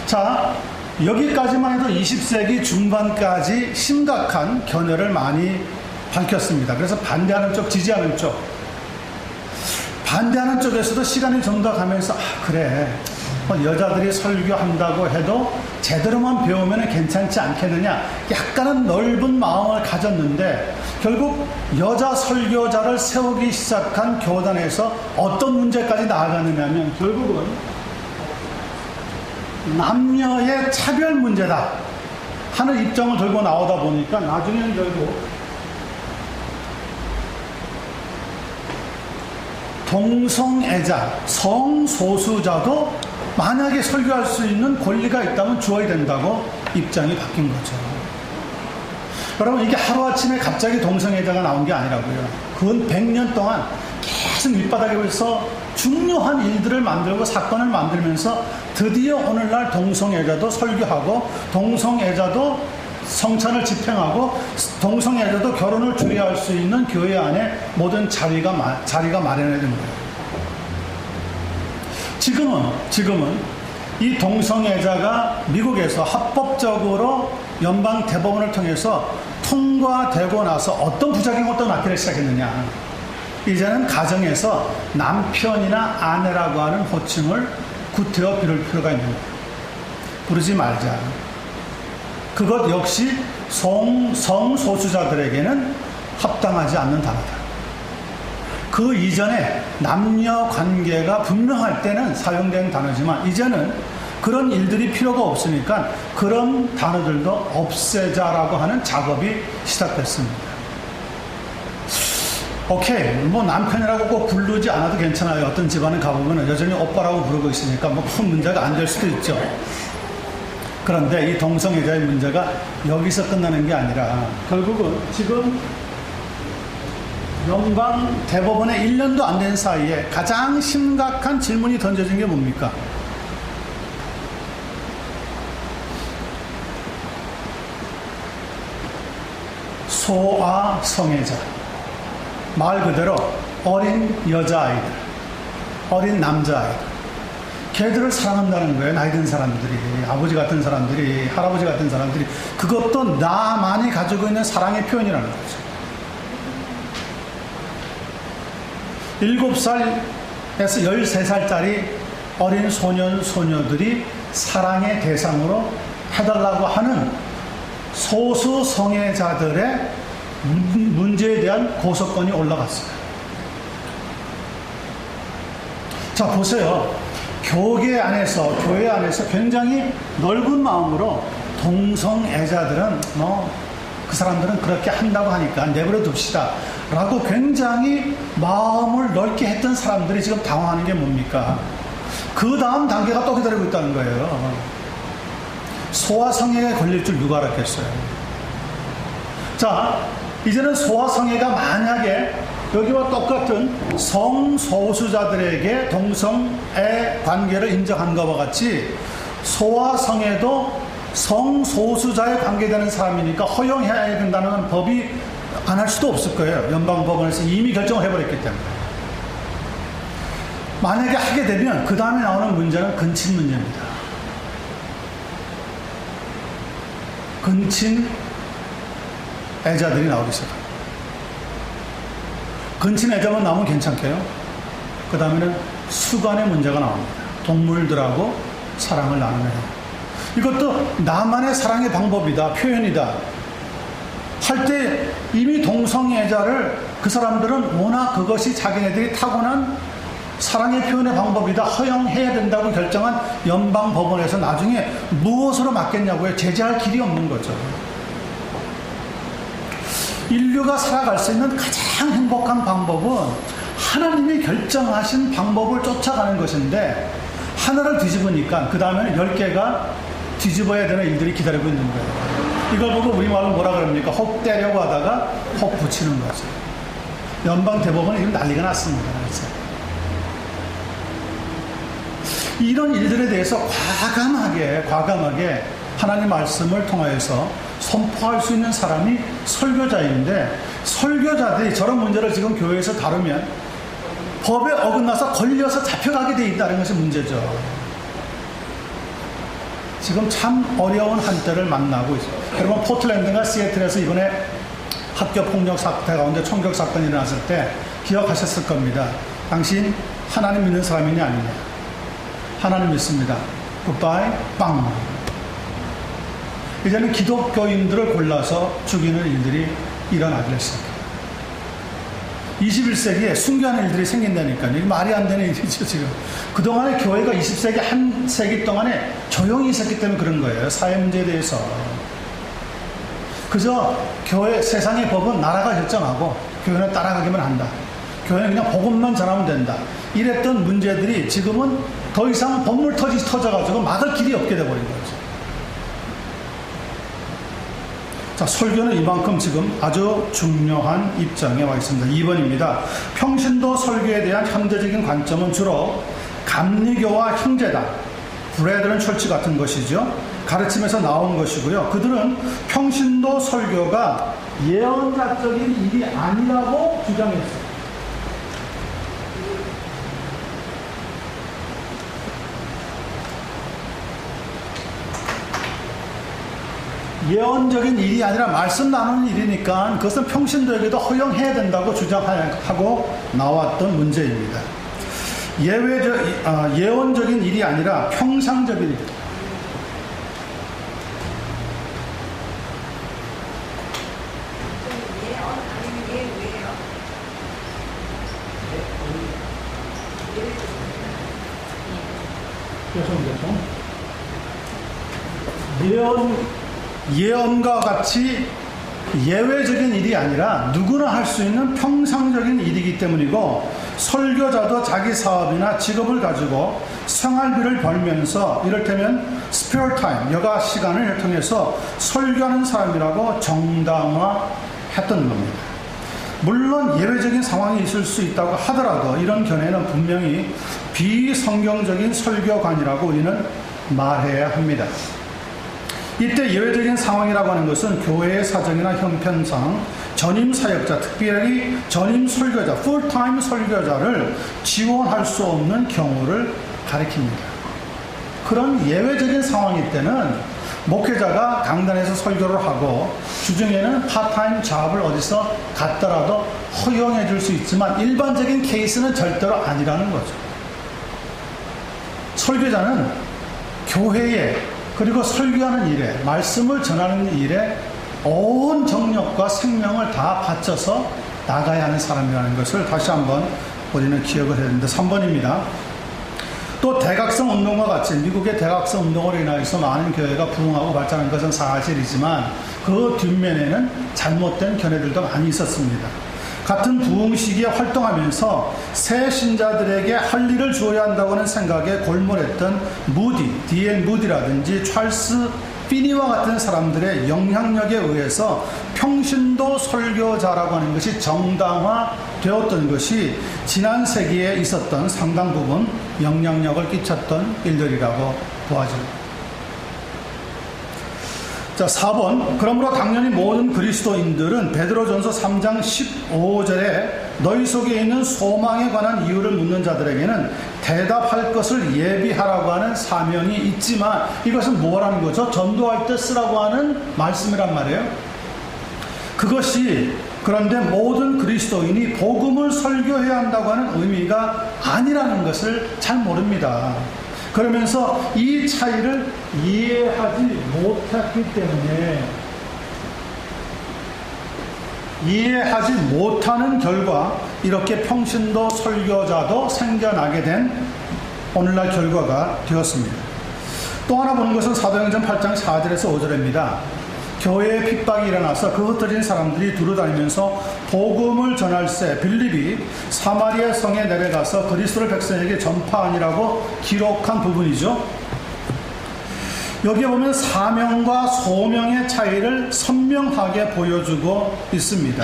자, 여기까지만 해도 20세기 중반까지 심각한 견해를 많이 밝혔습니다. 그래서 반대하는 쪽, 지지하는 쪽. 반대하는 쪽에서도 시간이 좀 더 가면서 그래, 여자들이 설교한다고 해도 제대로만 배우면 괜찮지 않겠느냐, 약간은 넓은 마음을 가졌는데 결국 여자 설교자를 세우기 시작한 교단에서 어떤 문제까지 나아가느냐면 결국은 남녀의 차별 문제다 하는 입장을 들고 나오다 보니까 나중에는 결국 동성애자, 성소수자도 만약에 설교할 수 있는 권리가 있다면 주어야 된다고 입장이 바뀐 거죠. 여러분, 이게 하루아침에 갑자기 동성애자가 나온 게 아니라고요. 그건 100년 동안 계속 밑바닥에서 중요한 일들을 만들고 사건을 만들면서 드디어 오늘날 동성애자도 설교하고 동성애자도 성찬을 집행하고 동성애자도 결혼을 주례할 수 있는 교회 안에 모든 자리가 마련해진 거예요. 지금은 이 동성애자가 미국에서 합법적으로 연방 대법원을 통해서 통과되고 나서 어떤 부작용을 또 낳기를 시작했느냐. 이제는 가정에서 남편이나 아내라고 하는 호칭을 구태여 부를 필요가 있는 거예요. 부르지 말자. 그것 역시 성소수자들에게는 합당하지 않는 단어다. 그 이전에 남녀 관계가 분명할 때는 사용된 단어지만 이제는 그런 일들이 필요가 없으니까 그런 단어들도 없애자라고 하는 작업이 시작됐습니다. 오케이, 뭐 남편이라고 꼭 부르지 않아도 괜찮아요. 어떤 집안에 가보면 여전히 오빠라고 부르고 있으니까 뭐 큰 문제가 안 될 수도 있죠. 그런데 이 동성애자의 문제가 여기서 끝나는 게 아니라 결국은 지금 연방 대법원에 1년도 안 된 사이에 가장 심각한 질문이 던져진 게 뭡니까? 소아 성애자. 말 그대로 어린 여자아이들, 어린 남자아이들. 걔들을 사랑한다는 거예요. 나이 든 사람들이, 아버지 같은 사람들이, 할아버지 같은 사람들이. 그것도 나만이 가지고 있는 사랑의 표현이라는 거죠. 7살에서 13살짜리 어린 소년, 소녀들이 사랑의 대상으로 해달라고 하는 소수 성애자들의 문제에 대한 고소건이 올라갔어요. 자, 보세요. 교회 안에서 굉장히 넓은 마음으로 동성애자들은 그 사람들은 그렇게 한다고 하니까 내버려 둡시다 라고 굉장히 마음을 넓게 했던 사람들이 지금 당황하는 게 뭡니까? 그 다음 단계가 또 기다리고 있다는 거예요. 소아성애에 걸릴 줄 누가 알았겠어요? 자, 이제는 소아성애가 만약에 여기와 똑같은 성소수자들에게 동성애 관계를 인정한 것과 같이 소아성애도 성소수자에 관계되는 사람이니까 허용해야 된다는 법이 안 할 수도 없을 거예요. 연방법원에서 이미 결정을 해버렸기 때문에. 만약에 하게 되면 그 다음에 나오는 문제는 근친 문제입니다. 근친 애자들이 나오기 시작합니다. 근친 애자만 나오면 괜찮게요. 그 다음에는 수간의 문제가 나옵니다. 동물들하고 사랑을 나누는 이것도 나만의 사랑의 방법이다, 표현이다 할 때 이미 동성애자를 그 사람들은 워낙 그것이 자기네들이 타고난 사랑의 표현의 방법이다, 허용해야 된다고 결정한 연방법원에서 나중에 무엇으로 막겠냐고요? 제재할 길이 없는 거죠. 인류가 살아갈 수 있는 가장 행복한 방법은 하나님이 결정하신 방법을 쫓아가는 것인데 하나를 뒤집으니까 그 다음에는 10개가 뒤집어야 되는 일들이 기다리고 있는 거예요. 이걸 보고 우리말로 뭐라 그럽니까? 혹 떼려고 하다가 혹 붙이는 거죠. 연방 대법원은 지금 난리가 났습니다. 그래서 이런 일들에 대해서 과감하게 하나님 말씀을 통하여서 선포할 수 있는 사람이 설교자인데 설교자들이 저런 문제를 지금 교회에서 다루면 법에 어긋나서 걸려서 잡혀가게 돼 있다는 것이 문제죠. 지금 참 어려운 한때를 만나고 있습니다. 여러분 포틀랜드가 시애틀에서 이번에 학교 폭력 사태 가운데 총격 사건이 일어났을 때 기억하셨을 겁니다. 당신 하나님 믿는 사람이냐 아니냐? 하나님 믿습니다. 굿바이 빵. 이제는 기독교인들을 골라서 죽이는 일들이 일어나기 시작합니다. 21세기에 순교하는 일들이 생긴다니까요. 이게 말이 안 되는 일이죠, 지금. 그동안에 교회가 20세기, 한 세기 동안에 조용히 있었기 때문에 그런 거예요. 사회 문제에 대해서. 그저 교회, 세상의 법은 나라가 결정하고 교회는 따라가기만 한다. 교회는 그냥 복음만 전하면 된다. 이랬던 문제들이 지금은 더 이상 법물 터져가지고 막을 길이 없게 돼버린 거죠. 자, 설교는 이만큼 지금 아주 중요한 입장에 와 있습니다. 2번입니다. 평신도 설교에 대한 현대적인 관점은 주로 감리교와 형제단, 브레드런 철치 같은 것이죠. 가르침에서 나온 것이고요. 그들은 평신도 설교가 예언자적인 일이 아니라고 주장했어요. 예언적인 일이 아니라 말씀 나누는 일이니까 그것은 평신도에게도 허용해야 된다고 주장하고 나왔던 문제입니다. 예언적인 일이 아니라 평상적인 일. 예언과 같이 예외적인 일이 아니라 누구나 할 수 있는 평상적인 일이기 때문이고, 설교자도 자기 사업이나 직업을 가지고 생활비를 벌면서 이를테면 스페어 타임, 여가 시간을 통해서 설교하는 사람이라고 정당화했던 겁니다. 물론 예외적인 상황이 있을 수 있다고 하더라도 이런 견해는 분명히 비성경적인 설교관이라고 우리는 말해야 합니다. 이때 예외적인 상황이라고 하는 것은 교회의 사정이나 형편상 전임 사역자, 특별히 전임 설교자, 풀타임 설교자를 지원할 수 없는 경우를 가리킵니다. 그런 예외적인 상황일 때는 목회자가 강단에서 설교를 하고 주중에는 파타임 잡을 어디서 갖더라도 허용해 줄 수 있지만 일반적인 케이스는 절대로 아니라는 거죠. 설교자는 교회에 그리고 설교하는 일에, 말씀을 전하는 일에 온 정력과 생명을 다 바쳐서 나가야 하는 사람이라는 것을 다시 한번 우리는 기억을 해야 되는데, 3번입니다. 또 대각성 운동과 같이 미국의 대각성 운동으로 인해서 많은 교회가 부흥하고 발전한 것은 사실이지만 그 뒷면에는 잘못된 견해들도 많이 있었습니다. 같은 부흥 시기에 활동하면서 새 신자들에게 할 일을 주어야 한다고 하는 생각에 골몰했던 무디, D.L. 무디라든지 찰스 피니와 같은 사람들의 영향력에 의해서 평신도 설교자라고 하는 것이 정당화되었던 것이 지난 세기에 있었던 상당 부분 영향력을 끼쳤던 일들이라고 보아집니다. 자, 4번. 그러므로 당연히 모든 그리스도인들은 베드로전서 3장 15절에 너희 속에 있는 소망에 관한 이유를 묻는 자들에게는 대답할 것을 예비하라고 하는 사명이 있지만, 이것은 뭐라는 거죠? 전도할 때 쓰라고 하는 말씀이란 말이에요. 그것이 그런데 모든 그리스도인이 복음을 설교해야 한다고 하는 의미가 아니라는 것을 잘 모릅니다. 그러면서 이 차이를 이해하지 못했기 때문에 이해하지 못하는 결과 이렇게 평신도 설교자도 생겨나게 된 오늘날 결과가 되었습니다. 또 하나 보는 것은 사도행전 8장 4절에서 5절입니다. 교회에 핍박이 일어나서 그 흩어진 사람들이 두루다니면서 복음을 전할새 빌립이 사마리아 성에 내려가서 그리스도를 백성에게 전파하니라고 기록한 부분이죠. 여기에 보면 사명과 소명의 차이를 선명하게 보여주고 있습니다.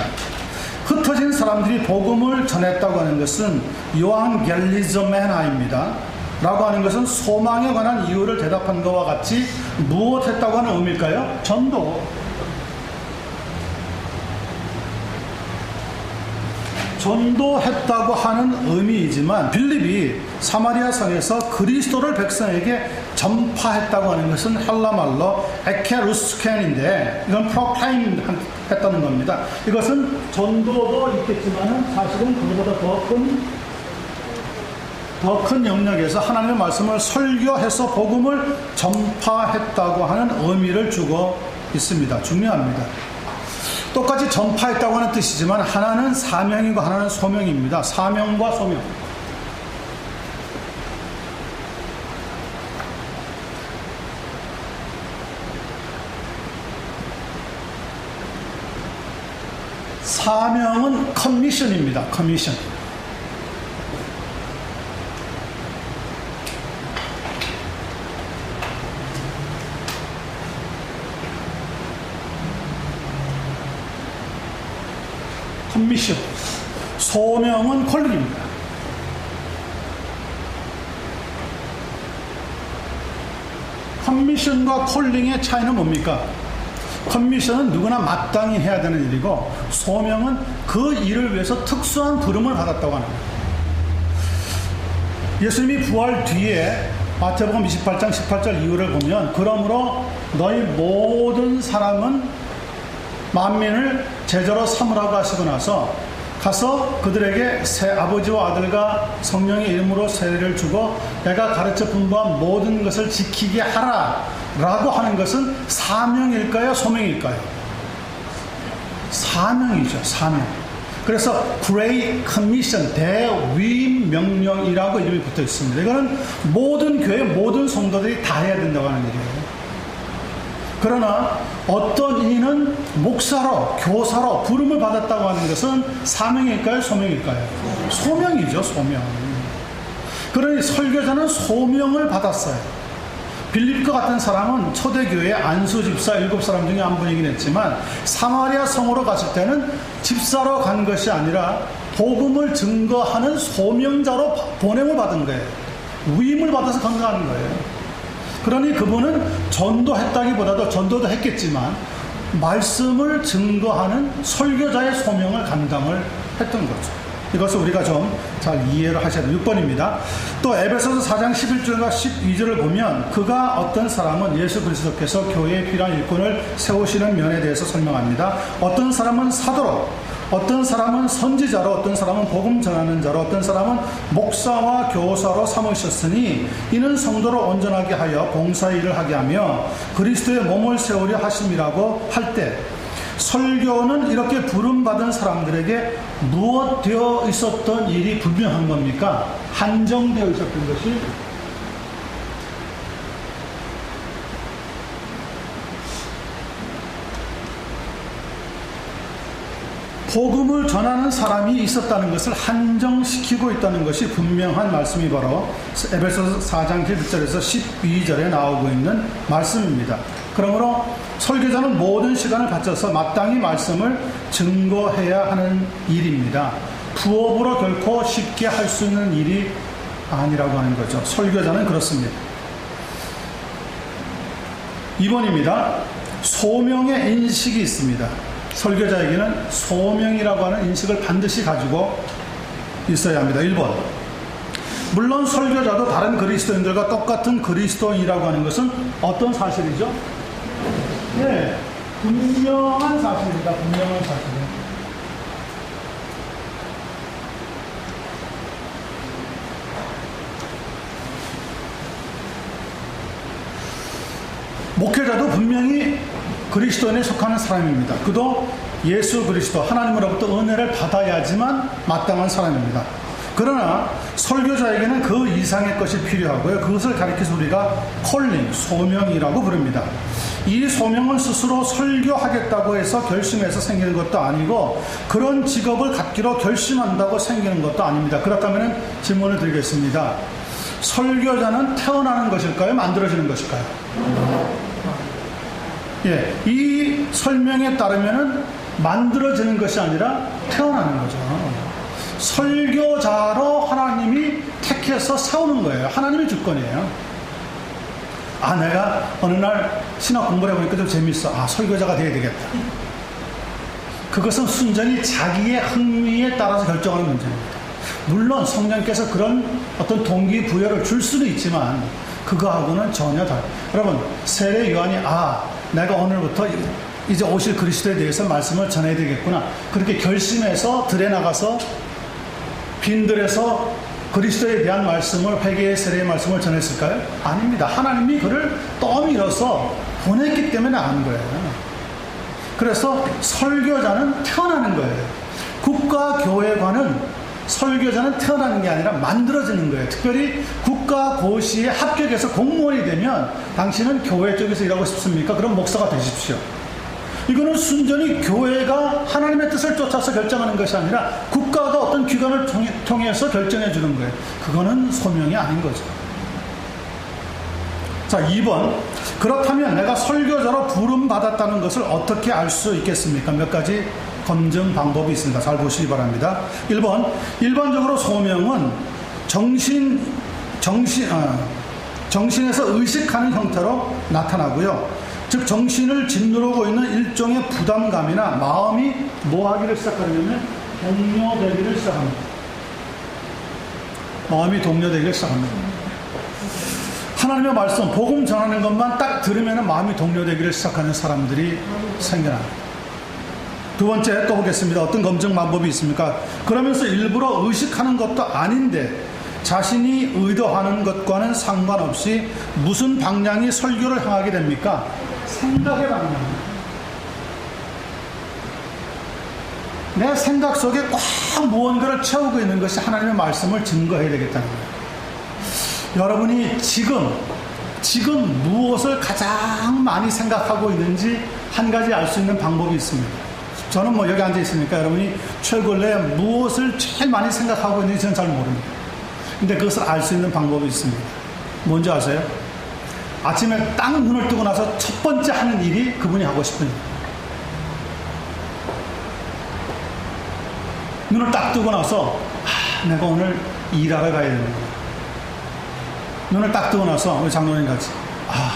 흩어진 사람들이 복음을 전했다고 하는 것은 요한겔리조메나입니다. 라고 하는 것은 소망에 관한 이유를 대답한 것과 같이 무엇했다고 하는 의미일까요? 전도했다고 하는 의미이지만 빌립이 사마리아 성에서 그리스도를 백성에게 전파했다고 하는 것은 헬라말로 에케루스켄인데 이건 프로클레임 했다는 겁니다. 이것은 전도도 있겠지만 사실은 그보다 더 큰 영역에서 하나님의 말씀을 설교해서 복음을 전파했다고 하는 의미를 주고 있습니다. 중요합니다. 똑같이 전파했다고 하는 뜻이지만 하나는 사명이고 하나는 소명입니다. 사명과 소명. 사명은 커미션입니다. 커미션. 커미션. 소명은 콜링입니다. 커미션과 콜링의 차이는 뭡니까? 커미션은 누구나 마땅히 해야 되는 일이고, 소명은 그 일을 위해서 특수한 부름을 받았다고 하는 거예요. 예수님이 부활 뒤에 마태복음 28장 18절 이후를 보면, 그러므로 너희 모든 사람은 만민을 제자로 삼으라고 하시고 나서 가서 그들에게 아버지와 아들과 성령의 이름으로 세례를 주고 내가 가르쳐 분부한 모든 것을 지키게 하라 라고 하는 것은 사명일까요? 소명일까요? 사명이죠. 사명. 그래서 Great Commission, 대위임 명령이라고 이름이 붙어 있습니다. 이거는 모든 교회 모든 성도들이 다 해야 된다고 하는 일이에요. 그러나 어떤 이는 목사로, 교사로 부름을 받았다고 하는 것은 사명일까요? 소명일까요? 소명이죠. 소명. 그러니 설교자는 소명을 받았어요. 빌립과 같은 사람은 초대교회 안수 집사 7사람 중에 한 분이긴 했지만 사마리아 성으로 갔을 때는 집사로 간 것이 아니라 복음을 증거하는 소명자로 보냄을 받은 거예요. 위임을 받아서 건강하는 거예요. 그러니 그분은 전도했다기보다도 전도도 했겠지만 말씀을 증거하는 설교자의 소명을 감당을 했던 거죠. 이것을 우리가 좀 잘 이해를 하셔야 돼요. 6번입니다. 또 에베소서 4장 11절과 12절을 보면 그가 어떤 사람은 예수 그리스도께서 교회에 필요한 일꾼을 세우시는 면에 대해서 설명합니다. 어떤 사람은 사도로, 어떤 사람은 선지자로, 어떤 사람은 복음 전하는 자로, 어떤 사람은 목사와 교사로 삼으셨으니 이는 성도를 온전하게 하여 봉사의 일을 하게 하며 그리스도의 몸을 세우려 하심이라고 할 때, 설교는 이렇게 부름받은 사람들에게 무엇 되어 있었던 일이 분명한 겁니까? 한정되어 있었던 것이 복음을 전하는 사람이 있었다는 것을 한정시키고 있다는 것이 분명한 말씀이 바로 에베소서 4장 1절에서 12절에 나오고 있는 말씀입니다. 그러므로 설교자는 모든 시간을 바쳐서 마땅히 말씀을 증거해야 하는 일입니다. 부업으로 결코 쉽게 할 수 있는 일이 아니라고 하는 거죠. 설교자는 그렇습니다. 2번입니다. 소명의 인식이 있습니다. 설교자에게는 소명이라고 하는 인식을 반드시 가지고 있어야 합니다. 1번. 물론 설교자도 다른 그리스도인들과 똑같은 그리스도인이라고 하는 것은 어떤 사실이죠? 네, 분명한 사실입니다. 분명한 사실. 목회자도 분명히 그리스도인에 속하는 사람입니다. 그도 예수 그리스도 하나님으로부터 은혜를 받아야지만 마땅한 사람입니다. 그러나 설교자에게는 그 이상의 것이 필요하고요. 그것을 가리켜서 우리가 콜링, 소명이라고 부릅니다. 이 소명은 스스로 설교하겠다고 해서 결심해서 생기는 것도 아니고 그런 직업을 갖기로 결심한다고 생기는 것도 아닙니다. 그렇다면 질문을 드리겠습니다. 설교자는 태어나는 것일까요? 만들어지는 것일까요? 예, 이 설명에 따르면 만들어지는 것이 아니라 태어나는 거죠. 설교자로 하나님이 택해서 세우는 거예요. 하나님의 주권이에요. 아, 내가 어느 날 신학 공부를 해보니까 좀 재밌어. 아, 설교자가 돼야 되겠다. 그것은 순전히 자기의 흥미에 따라서 결정하는 문제입니다. 물론 성령께서 그런 어떤 동기부여를 줄 수는 있지만 그거하고는 전혀 다르다. 여러분, 세례 요한이 내가 오늘부터 이제 오실 그리스도에 대해서 말씀을 전해야 되겠구나, 그렇게 결심해서 들에 나가서 빈들에서 그리스도에 대한 말씀을, 회개의 세례의 말씀을 전했을까요? 아닙니다. 하나님이 그를 떠밀어서 보냈기 때문에 안 거예요. 그래서 설교자는 태어나는 거예요. 국가교회관은 설교자는 태어나는 게 아니라 만들어지는 거예요. 특별히 국가고시에 합격해서 공무원이 되면 당신은 교회 쪽에서 일하고 싶습니까? 그럼 목사가 되십시오. 이거는 순전히 교회가 하나님의 뜻을 쫓아서 결정하는 것이 아니라 국가가 어떤 기관을 통해서 결정해 주는 거예요. 그거는 소명이 아닌 거죠. 자, 2번. 그렇다면 내가 설교자로 부름받았다는 것을 어떻게 알 수 있겠습니까? 몇 가지 검증 방법이 있습니다. 잘 보시기 바랍니다. 1번. 일반적으로 소명은 정신에서 의식하는 형태로 나타나고요. 즉 정신을 짓누르고 있는 일종의 부담감이나 마음이 뭐 하기를 시작하냐면 동요되기를 시작합니다. 마음이 동요되기를 시작합니다. 하나님의 말씀, 복음 전하는 것만 딱 들으면 마음이 동요되기를 시작하는 사람들이 생겨납니다. 두 번째 또 보겠습니다. 어떤 검증 방법이 있습니까? 그러면서 일부러 의식하는 것도 아닌데 자신이 의도하는 것과는 상관없이 무슨 방향이 설교를 향하게 됩니까? 생각의 방향. 내 생각 속에 꽉 무언가를 채우고 있는 것이 하나님의 말씀을 증거해야 되겠다는 거예요. 여러분이 지금 무엇을 가장 많이 생각하고 있는지 한 가지 알 수 있는 방법이 있습니다. 저는 뭐 여기 앉아 있으니까 여러분이 최근에 무엇을 제일 많이 생각하고 있는지 저는 잘 모릅니다. 근데 그것을 알 수 있는 방법이 있습니다. 뭔지 아세요? 아침에 딱 눈을 뜨고 나서 첫 번째 하는 일이 그분이 하고 싶은 일. 눈을 딱 뜨고 나서 내가 오늘 일하러 가야 되는 거야. 눈을 딱 뜨고 나서 우리 장로님 같이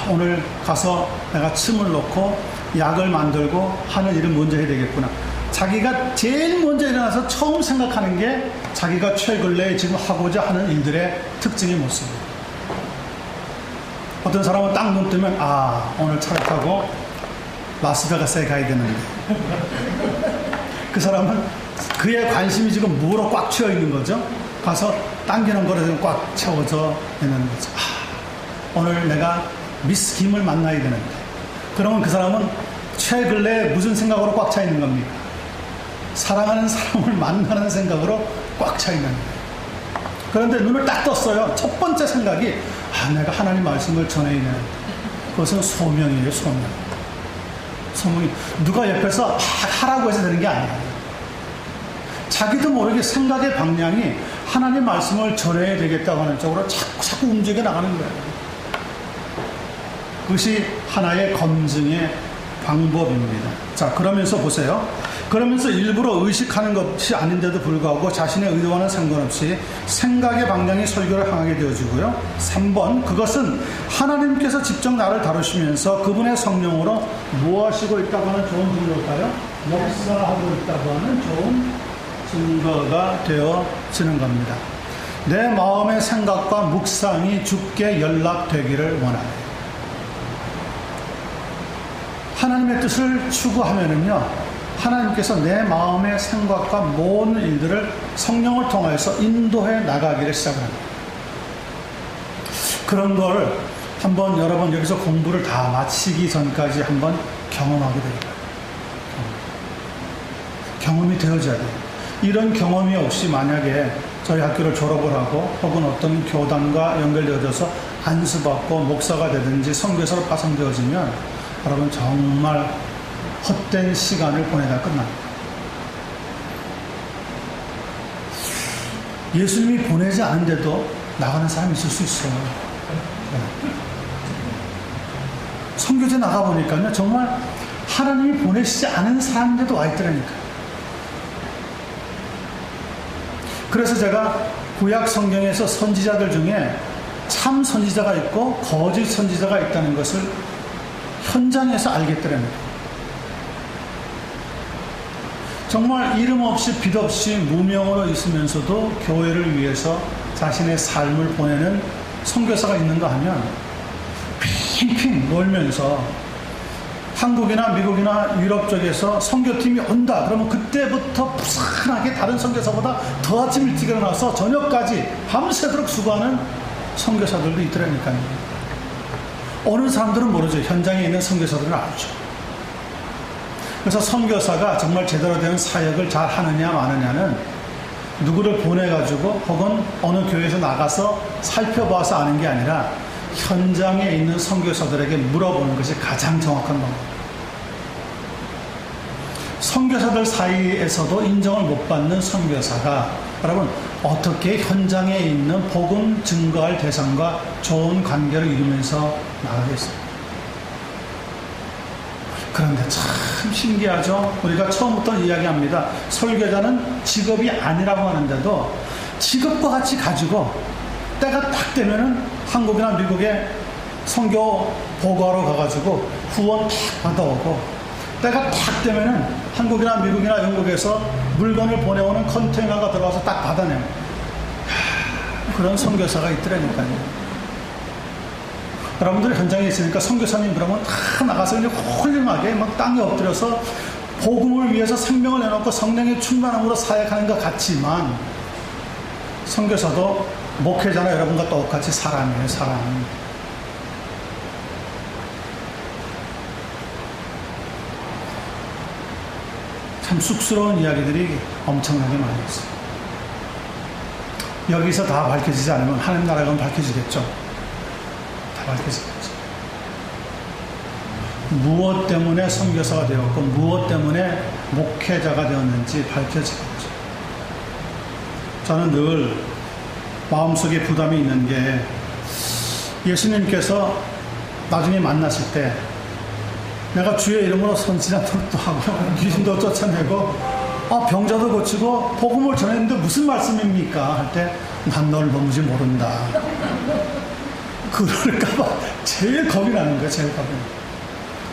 오늘 가서 내가 침을 놓고 약을 만들고 하는 일을 먼저 해야 되겠구나. 자기가 제일 먼저 일어나서 처음 생각하는 게 자기가 최근에 지금 하고자 하는 일들의 특징의 모습이에요. 어떤 사람은 딱 눈 뜨면 오늘 차를 타고 라스베가스에 가야 되는데 그 사람은 그의 관심이 지금 무엇으로 꽉 채워 있는 거죠? 가서 당기는 거로 꽉 채워져 있는 거죠. 오늘 내가 미스 김을 만나야 되는데 그러면 그 사람은 최근에 무슨 생각으로 꽉 차 있는 겁니까? 사랑하는 사람을 만나는 생각으로 꽉 차 있는 거예요. 그런데 눈을 딱 떴어요. 첫 번째 생각이 내가 하나님 말씀을 전해야 되는데 그것은 소명이에요. 소명이 누가 옆에서 하라고 해서 되는 게 아니에요. 자기도 모르게 생각의 방향이 하나님 말씀을 전해야 되겠다고 하는 쪽으로 자꾸 움직여 나가는 거예요. 그것이 하나의 검증의 방법입니다. 자, 그러면서 보세요. 그러면서 일부러 의식하는 것이 아닌데도 불구하고 자신의 의도와는 상관없이 생각의 방향이 설교를 향하게 되어지고요. 3번, 그것은 하나님께서 직접 나를 다루시면서 그분의 성령으로 뭐 하시고 있다고 하는 좋은 증거일까요? 역사하고 있다고 하는 좋은 증거가 되어지는 겁니다. 내 마음의 생각과 묵상이 주께 연락되기를 원하네요. 하나님의 뜻을 추구하면은요, 하나님께서 내 마음의 생각과 모든 일들을 성령을 통해서 인도해 나가기를 시작합니다. 그런 걸 한번 여러분 여기서 공부를 다 마치기 전까지 한번 경험하게 됩니다. 경험이 되어져야 돼요. 이런 경험이 없이 만약에 저희 학교를 졸업을 하고 혹은 어떤 교단과 연결되어져서 안수받고 목사가 되든지 선교사로 파송되어지면 여러분 정말 헛된 시간을 보내다 끝납니다. 예수님이 보내지 않은데도 나가는 사람이 있을 수 있어요. 선교제 나가보니까요, 정말 하나님이 보내시지 않은 사람인데도 와 있더라니까요. 그래서 제가 구약 성경에서 선지자들 중에 참 선지자가 있고 거짓 선지자가 있다는 것을 현장에서 알겠더랍니다. 정말 이름 없이 빛 없이 무명으로 있으면서도 교회를 위해서 자신의 삶을 보내는 선교사가 있는가 하면 핑핑 놀면서 한국이나 미국이나 유럽 쪽에서 선교팀이 온다 그러면 그때부터 부산하게 다른 선교사보다 더 아침 일찍 일어나서 저녁까지 밤새도록 수고하는 선교사들도 있더라니까요. 오는 사람들은 모르죠. 현장에 있는 선교사들은 알죠. 그래서 선교사가 정말 제대로 된 사역을 잘 하느냐 마느냐는 누구를 보내가지고 혹은 어느 교회에서 나가서 살펴봐서 아는 게 아니라 현장에 있는 선교사들에게 물어보는 것이 가장 정확한 방법입니다. 선교사들 사이에서도 인정을 못 받는 선교사가 여러분 어떻게 현장에 있는 복음 증거할 대상과 좋은 관계를 이루면서 나가겠습니까? 그런데 참 신기하죠. 우리가 처음부터 이야기합니다. 설교자는 직업이 아니라고 하는데도 직업과 같이 가지고 때가 딱 되면은 한국이나 미국에 선교 보고하러 가가지고 후원 탁 받아오고, 때가 탁 되면은 한국이나 미국이나 영국에서 물건을 보내오는 컨테이너가 들어와서 딱 받아내요. 그런 선교사가 있더라니까요. 여러분들이 현장에 있으니까 선교사님 그러면 다 나가서 그냥 훌륭하게 막 땅에 엎드려서 복음을 위해서 생명을 내놓고 성령의 충만함으로 사역하는 것 같지만, 선교사도 목회자나 여러분과 똑같이 사람이에요, 사람. 참 쑥스러운 이야기들이 엄청나게 많이 있어요. 여기서 다 밝혀지지 않으면 하나님 나라가 밝혀지겠죠. 다 밝혀지겠죠. 무엇 때문에 선교사가 되었고 무엇 때문에 목회자가 되었는지 밝혀지겠죠. 저는 늘 마음속에 부담이 있는 게, 예수님께서 나중에 만나실 때 내가 주의 이름으로 선지자 노릇도 하고 귀신도 쫓아내고 병자도 고치고 복음을 전했는데 무슨 말씀입니까? 할 때 난 널 너무지 모른다. 그럴까봐 제일 겁이 나는 거예요. 제일 겁이.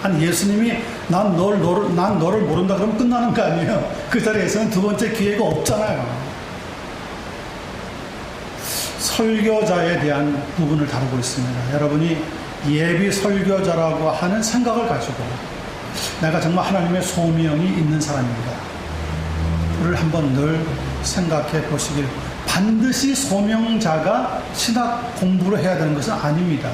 아니, 예수님이 난 너를 모른다 그러면 끝나는 거 아니에요? 그 자리에서는 두 번째 기회가 없잖아요. 설교자에 대한 부분을 다루고 있습니다. 여러분이 예비 설교자라고 하는 생각을 가지고 내가 정말 하나님의 소명이 있는 사람입니다. 그를 한번 늘 생각해 보시길. 반드시 소명자가 신학 공부를 해야 되는 것은 아닙니다.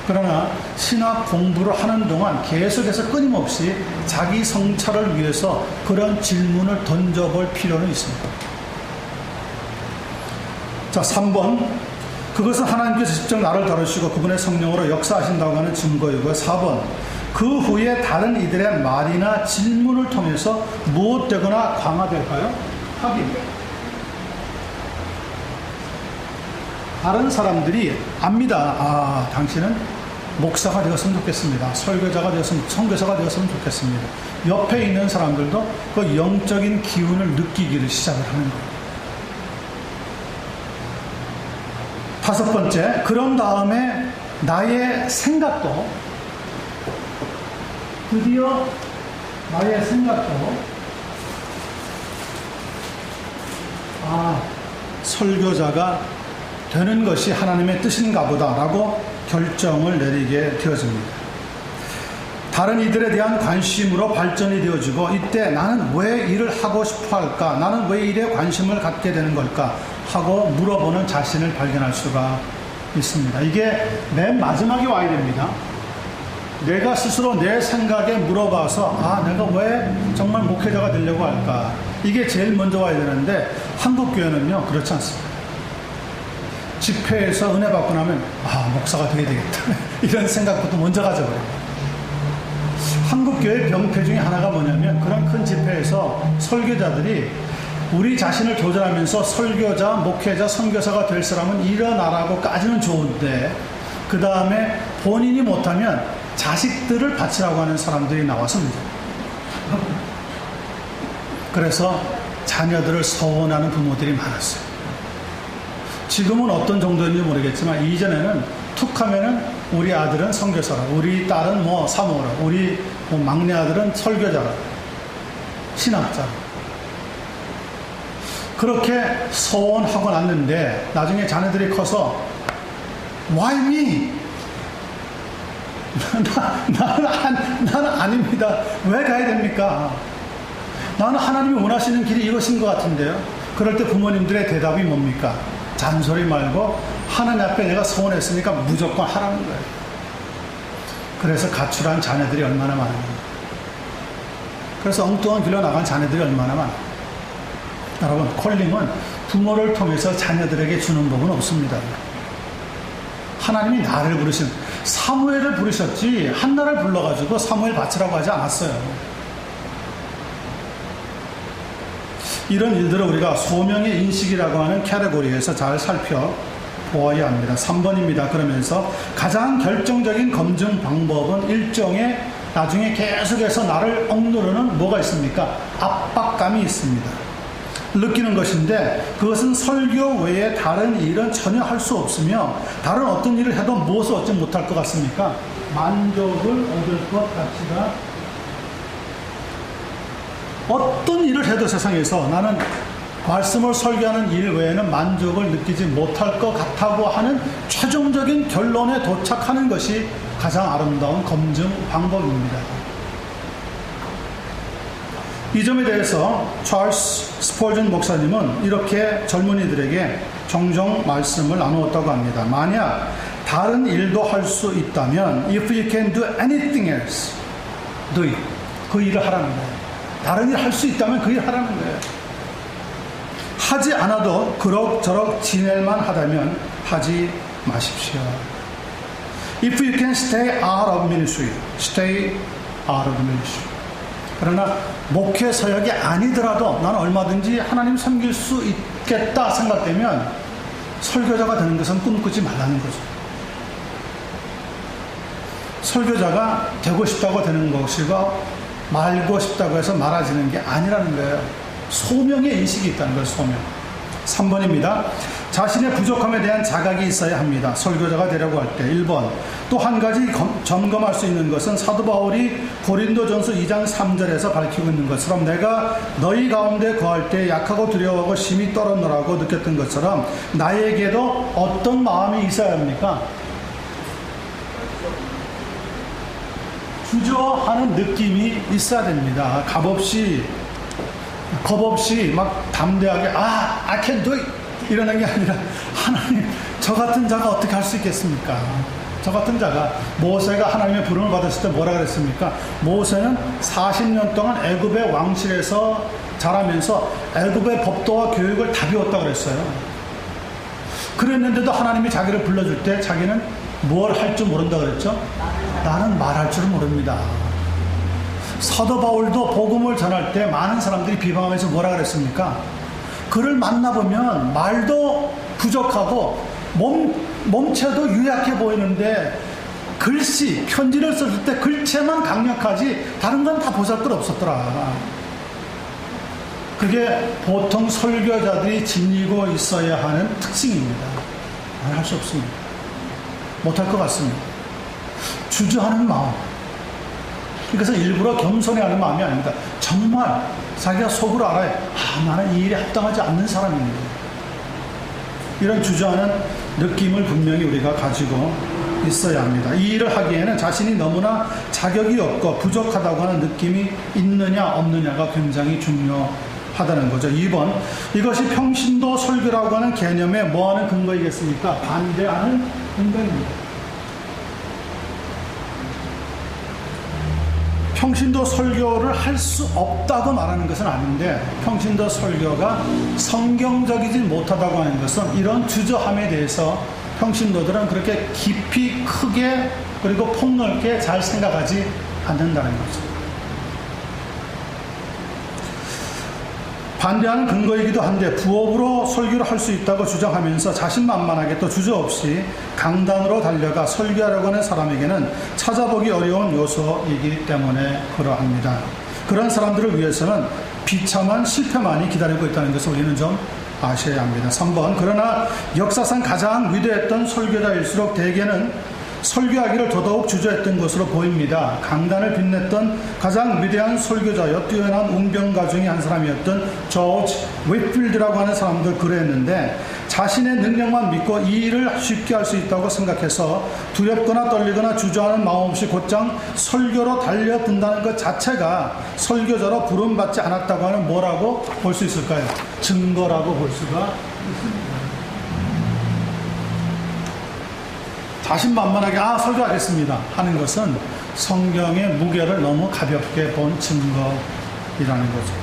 그러나 신학 공부를 하는 동안 계속해서 끊임없이 자기 성찰을 위해서 그런 질문을 던져볼 필요는 있습니다. 자, 3번. 그것은 하나님께서 직접 나를 다루시고 그분의 성령으로 역사하신다고 하는 증거이고요. 4번. 그 후에 다른 이들의 말이나 질문을 통해서 무엇되거나 강화될까요? 확인. 다른 사람들이 압니다. 당신은 목사가 되었으면 좋겠습니다. 설교자가 되었으면, 선교사가 되었으면 좋겠습니다. 옆에 있는 사람들도 그 영적인 기운을 느끼기를 시작을 하는 거예요. 5번째, 그런 다음에 나의 생각도, 드디어 나의 생각도 설교자가 되는 것이 하나님의 뜻인가 보다라고 결정을 내리게 되어집니다. 다른 이들에 대한 관심으로 발전이 되어지고, 이때 나는 왜 일을 하고 싶어 할까? 나는 왜 일에 관심을 갖게 되는 걸까? 하고 물어보는 자신을 발견할 수가 있습니다. 이게 맨 마지막에 와야 됩니다. 내가 스스로 내 생각에 물어봐서 내가 왜 정말 목회자가 되려고 할까? 이게 제일 먼저 와야 되는데, 한국교회는요 그렇지 않습니다. 집회에서 은혜 받고 나면 목사가 되어야 되겠다 이런 생각부터 먼저 가져버려요. 한국교회 병폐 중에 하나가 뭐냐면, 그런 큰 집회에서 설교자들이 우리 자신을 교전하면서 설교자, 목회자, 선교사가 될 사람은 일어나라고까지는 좋은데, 그 다음에 본인이 못하면 자식들을 바치라고 하는 사람들이 나와서 문제예요. 그래서 자녀들을 서원하는 부모들이 많았어요. 지금은 어떤 정도인지 모르겠지만, 이전에는 툭 하면은 우리 아들은 선교사라, 우리 딸은 사모라, 우리 막내 아들은 설교자라, 신학자라. 그렇게 서원하고 났는데, 나중에 자녀들이 커서 Why me? 나는 아닙니다. 왜 가야 됩니까? 나는 하나님이 원하시는 길이 이것인 것 같은데요. 그럴 때 부모님들의 대답이 뭡니까? 잔소리 말고 하나님 앞에 내가 서원했으니까 무조건 하라는 거예요. 그래서 가출한 자녀들이 얼마나 많은가. 그래서 엉뚱한 길로 나간 자녀들이 얼마나 많아요. 여러분, 콜링은 부모를 통해서 자녀들에게 주는 법은 없습니다. 하나님이 나를 부르신, 사무엘을 부르셨지 한나를 불러가지고 사무엘 바치라고 하지 않았어요. 이런 일들을 우리가 소명의 인식이라고 하는 캐테고리에서 잘 살펴보아야 합니다. 3번입니다. 그러면서 가장 결정적인 검증 방법은 일종의 나중에 계속해서 나를 억누르는 뭐가 있습니까? 압박감이 있습니다. 느끼는 것인데 그것은 설교 외에 다른 일은 전혀 할 수 없으며 다른 어떤 일을 해도 무엇을 얻지 못할 것 같습니까? 만족을 얻을 것 같지가 어떤 일을 해도 세상에서 나는 말씀을 설교하는 일 외에는 만족을 느끼지 못할 것 같다고 하는 최종적인 결론에 도착하는 것이 가장 아름다운 검증 방법입니다. 이 점에 대해서 찰스 스폴전 목사님은 이렇게 젊은이들에게 종종 말씀을 나누었다고 합니다. 만약 다른 일도 할 수 있다면 If you can do anything else, do it. 그 일을 하라는 거예요. 다른 일 할 수 있다면 그 일 하라는 거예요. 하지 않아도 그럭저럭 지낼만 하다면 하지 마십시오. If you can stay out of ministry, stay out of ministry. 그러나 목회 서역이 아니더라도 나는 얼마든지 하나님 섬길 수 있겠다 생각되면 설교자가 되는 것은 꿈꾸지 말라는 거죠. 설교자가 되고 싶다고 되는 것이고 말고 싶다고 해서 말아지는 게 아니라는 거예요. 소명의 인식이 있다는 거예요. 소명. 3번입니다. 자신의 부족함에 대한 자각이 있어야 합니다. 설교자가 되려고 할 때. 1번. 또 한 가지 점검할 수 있는 것은 사도 바울이 고린도전서 2장 3절에서 밝히고 있는 것처럼 내가 너희 가운데 거할 때 약하고 두려워하고 심히 떨어노라고 느꼈던 것처럼 나에게도 어떤 마음이 있어야 합니까? 주저하는 느낌이 있어야 됩니다. 겁없이 막 담대하게 I can do it 이러는 게 아니라 하나님 저 같은 자가 어떻게 할 수 있겠습니까? 저 같은 자가 모세가 하나님의 부름을 받았을 때 뭐라 그랬습니까? 모세는 40년 동안 애굽의 왕실에서 자라면서 애굽의 법도와 교육을 다 배웠다고 그랬어요. 그랬는데도 하나님이 자기를 불러줄 때 자기는 뭘 할 줄 모른다고 그랬죠? 나는 말할 줄 모릅니다. 사도 바울도 복음을 전할 때 많은 사람들이 비방하면서 뭐라 그랬습니까? 그를 만나보면 말도 부족하고 몸체도 유약해 보이는데 글씨, 편지를 썼을 때 글체만 강력하지 다른 건 다 보잘것없었더라. 그게 보통 설교자들이 지니고 있어야 하는 특징입니다. 할 수 없습니다. 못할 것 같습니다. 주저하는 마음. 이것은 일부러 겸손해하는 마음이 아닙니다. 정말 자기가 속으로 알아요. 나는 이 일에 합당하지 않는 사람입니다. 이런 주저하는 느낌을 분명히 우리가 가지고 있어야 합니다. 이 일을 하기에는 자신이 너무나 자격이 없고 부족하다고 하는 느낌이 있느냐 없느냐가 굉장히 중요하다는 거죠. 2번, 이것이 평신도 설교라고 하는 개념에 뭐하는 근거이겠습니까? 반대하는 근거입니다. 평신도 설교를 할 수 없다고 말하는 것은 아닌데 평신도 설교가 성경적이지 못하다고 하는 것은 이런 주저함에 대해서 평신도들은 그렇게 깊이 크게 그리고 폭넓게 잘 생각하지 않는다는 거죠. 반대하는 근거이기도 한데 부업으로 설교를 할 수 있다고 주장하면서 자신만만하게 또 주저없이 강단으로 달려가 설교하려고 하는 사람에게는 찾아보기 어려운 요소이기 때문에 그러합니다. 그런 사람들을 위해서는 비참한 실패만이 기다리고 있다는 것을 우리는 좀 아셔야 합니다. 3번, 그러나 역사상 가장 위대했던 설교자일수록 대개는 설교하기를 더더욱 주저했던 것으로 보입니다. 강단을 빛냈던 가장 위대한 설교자여 뛰어난 웅변가 중에 한 사람이었던 조지 웨필드라고 하는 사람도 그랬는데 자신의 능력만 믿고 이 일을 쉽게 할 수 있다고 생각해서 두렵거나 떨리거나 주저하는 마음 없이 곧장 설교로 달려든다는 것 자체가 설교자로 부름받지 않았다고 하는 뭐라고 볼 수 있을까요? 증거라고 볼 수가 있습니다. 자신만만하게 설교하겠습니다 하는 것은 성경의 무게를 너무 가볍게 본 증거이라는 거죠.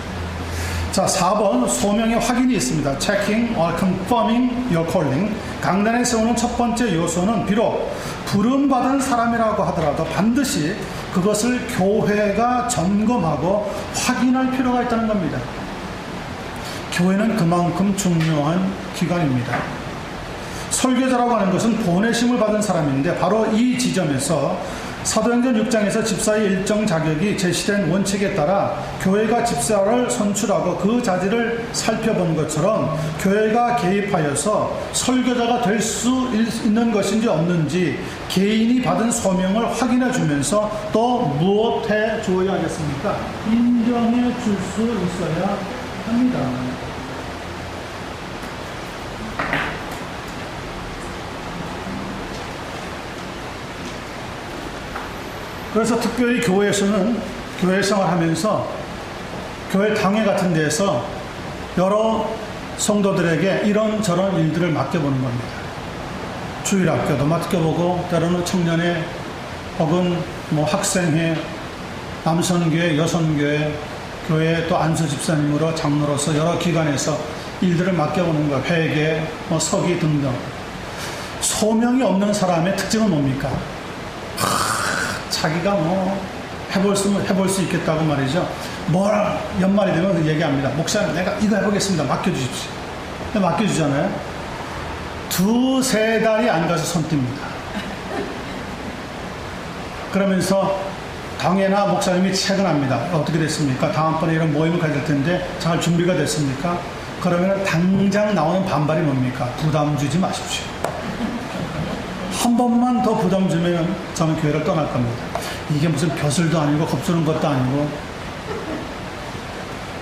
자, 4번 소명의 확인이 있습니다. Checking or confirming your calling. 강단에 세우는 첫 번째 요소는 비록 부름받은 사람이라고 하더라도 반드시 그것을 교회가 점검하고 확인할 필요가 있다는 겁니다. 교회는 그만큼 중요한 기관입니다. 설교자라고 하는 것은 보내심을 받은 사람인데 바로 이 지점에서 사도행전 6장에서 집사의 일정 자격이 제시된 원칙에 따라 교회가 집사를 선출하고 그 자질을 살펴본 것처럼 교회가 개입하여서 설교자가 될 수 있는 것인지 없는지 개인이 받은 소명을 확인해 주면서 또 무엇 해 주어야 하겠습니까? 인정해 줄 수 있어야 합니다. 그래서 특별히 교회에서는 교회 생활하면서 교회 당회 같은 데에서 여러 성도들에게 이런저런 일들을 맡겨보는 겁니다. 주일학교도 맡겨보고 때로는 청년회 혹은 학생회, 남선교회, 여선교회, 교회 또 안수 집사님으로 장로로서 여러 기관에서 일들을 맡겨보는 것, 회계, 서기 등등. 소명이 없는 사람의 특징은 뭡니까? 자기가 해볼 수 있겠다고 말이죠. 연말이 되면 얘기합니다. 목사님, 내가 이거 해보겠습니다. 맡겨주십시오. 맡겨주잖아요. 2-3달이 안 가서 손 띱니다. 그러면서 당회나 목사님이 체근합니다. 어떻게 됐습니까? 다음번에 이런 모임을 가질 텐데 잘 준비가 됐습니까? 그러면 당장 나오는 반발이 뭡니까? 부담 주지 마십시오. 한 번만 더 부담 주면 저는 교회를 떠날 겁니다. 이게 무슨 벼슬도 아니고 겁주는 것도 아니고.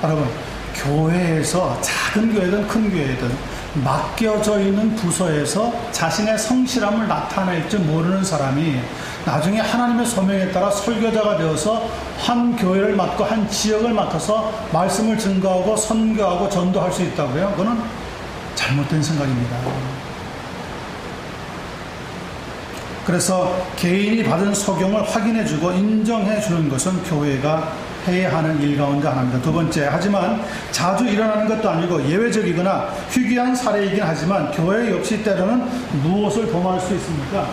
여러분, 교회에서 작은 교회든 큰 교회든 맡겨져 있는 부서에서 자신의 성실함을 나타낼 줄 모르는 사람이 나중에 하나님의 소명에 따라 설교자가 되어서 한 교회를 맡고 한 지역을 맡아서 말씀을 증거하고 선교하고 전도할 수 있다고요? 그거는 잘못된 생각입니다. 그래서 개인이 받은 소경을 확인해주고 인정해주는 것은 교회가 해야 하는 일 가운데 하나입니다. 두 번째, 하지만 자주 일어나는 것도 아니고 예외적이거나 희귀한 사례이긴 하지만 교회 역시 때로는 무엇을 범할 수 있습니까?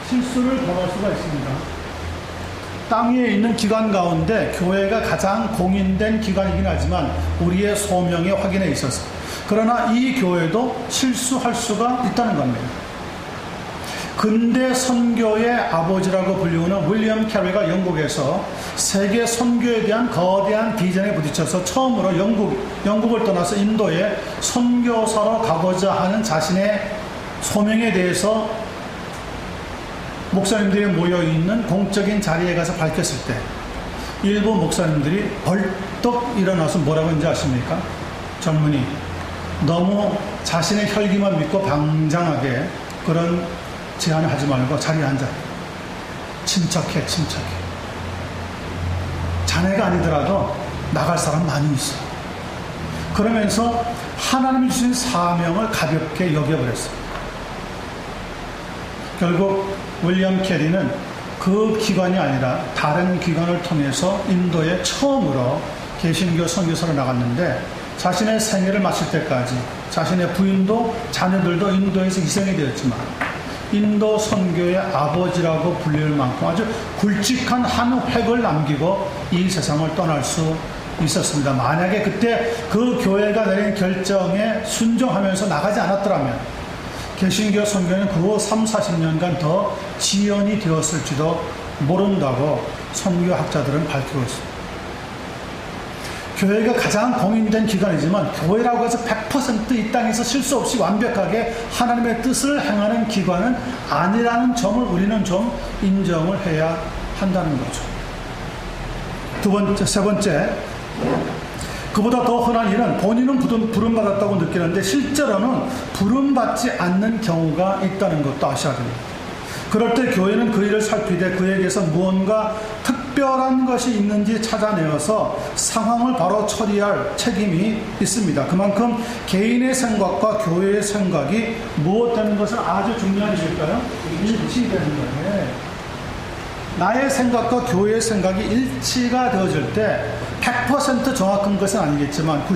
실수를 범할 수가 있습니다. 땅 위에 있는 기관 가운데 교회가 가장 공인된 기관이긴 하지만 우리의 소명의 확인에 있어서, 그러나 이 교회도 실수할 수가 있다는 겁니다. 근대 선교의 아버지라고 불리우는 윌리엄 캐리가 영국에서 세계 선교에 대한 거대한 비전에 부딪혀서 처음으로 영국을 떠나서 인도에 선교사로 가고자 하는 자신의 소명에 대해서 목사님들이 모여있는 공적인 자리에 가서 밝혔을 때 일부 목사님들이 벌떡 일어나서 뭐라고 했는지 아십니까? 젊은이, 너무 자신의 혈기만 믿고 방장하게 그런 제안을 하지 말고 자리에 앉아. 침착해. 자네가 아니더라도 나갈 사람 많이 있어. 그러면서 하나님이 주신 사명을 가볍게 여겨버렸어요. 결국 윌리엄 캐리는 그 기관이 아니라 다른 기관을 통해서 인도에 처음으로 개신교 선교사로 나갔는데, 자신의 생애를 마칠 때까지 자신의 부인도 자녀들도 인도에서 희생이 되었지만 인도 선교의 아버지라고 불릴 만큼 아주 굵직한 한 획을 남기고 이 세상을 떠날 수 있었습니다. 만약에 그때 그 교회가 내린 결정에 순종하면서 나가지 않았더라면 개신교 선교는 그 후 30-40년간 더 지연이 되었을지도 모른다고 선교학자들은 밝히고 있습니다. 교회가 가장 공인된 기관이지만 교회라고 해서 100% 이 땅에서 실수 없이 완벽하게 하나님의 뜻을 행하는 기관은 아니라는 점을 우리는 좀 인정을 해야 한다는 거죠. 세 번째, 그보다 더 흔한 일은 본인은 부름받았다고 느끼는데 실제로는 부름받지 않는 경우가 있다는 것도 아셔야 됩니다. 그럴 때 교회는 그 일을 살피되 그에게서 무언가 특별한 것이 있는지 찾아내어서 상황을 바로 처리할 책임이 있습니다. 그만큼 개인의 생각과 교회의 생각이 무엇되는 것은 아주 중요한 일일까요? 일치되는 거예요. 나의 생각과 교회의 생각이 일치가 되어질 때 100% 정확한 것은 아니겠지만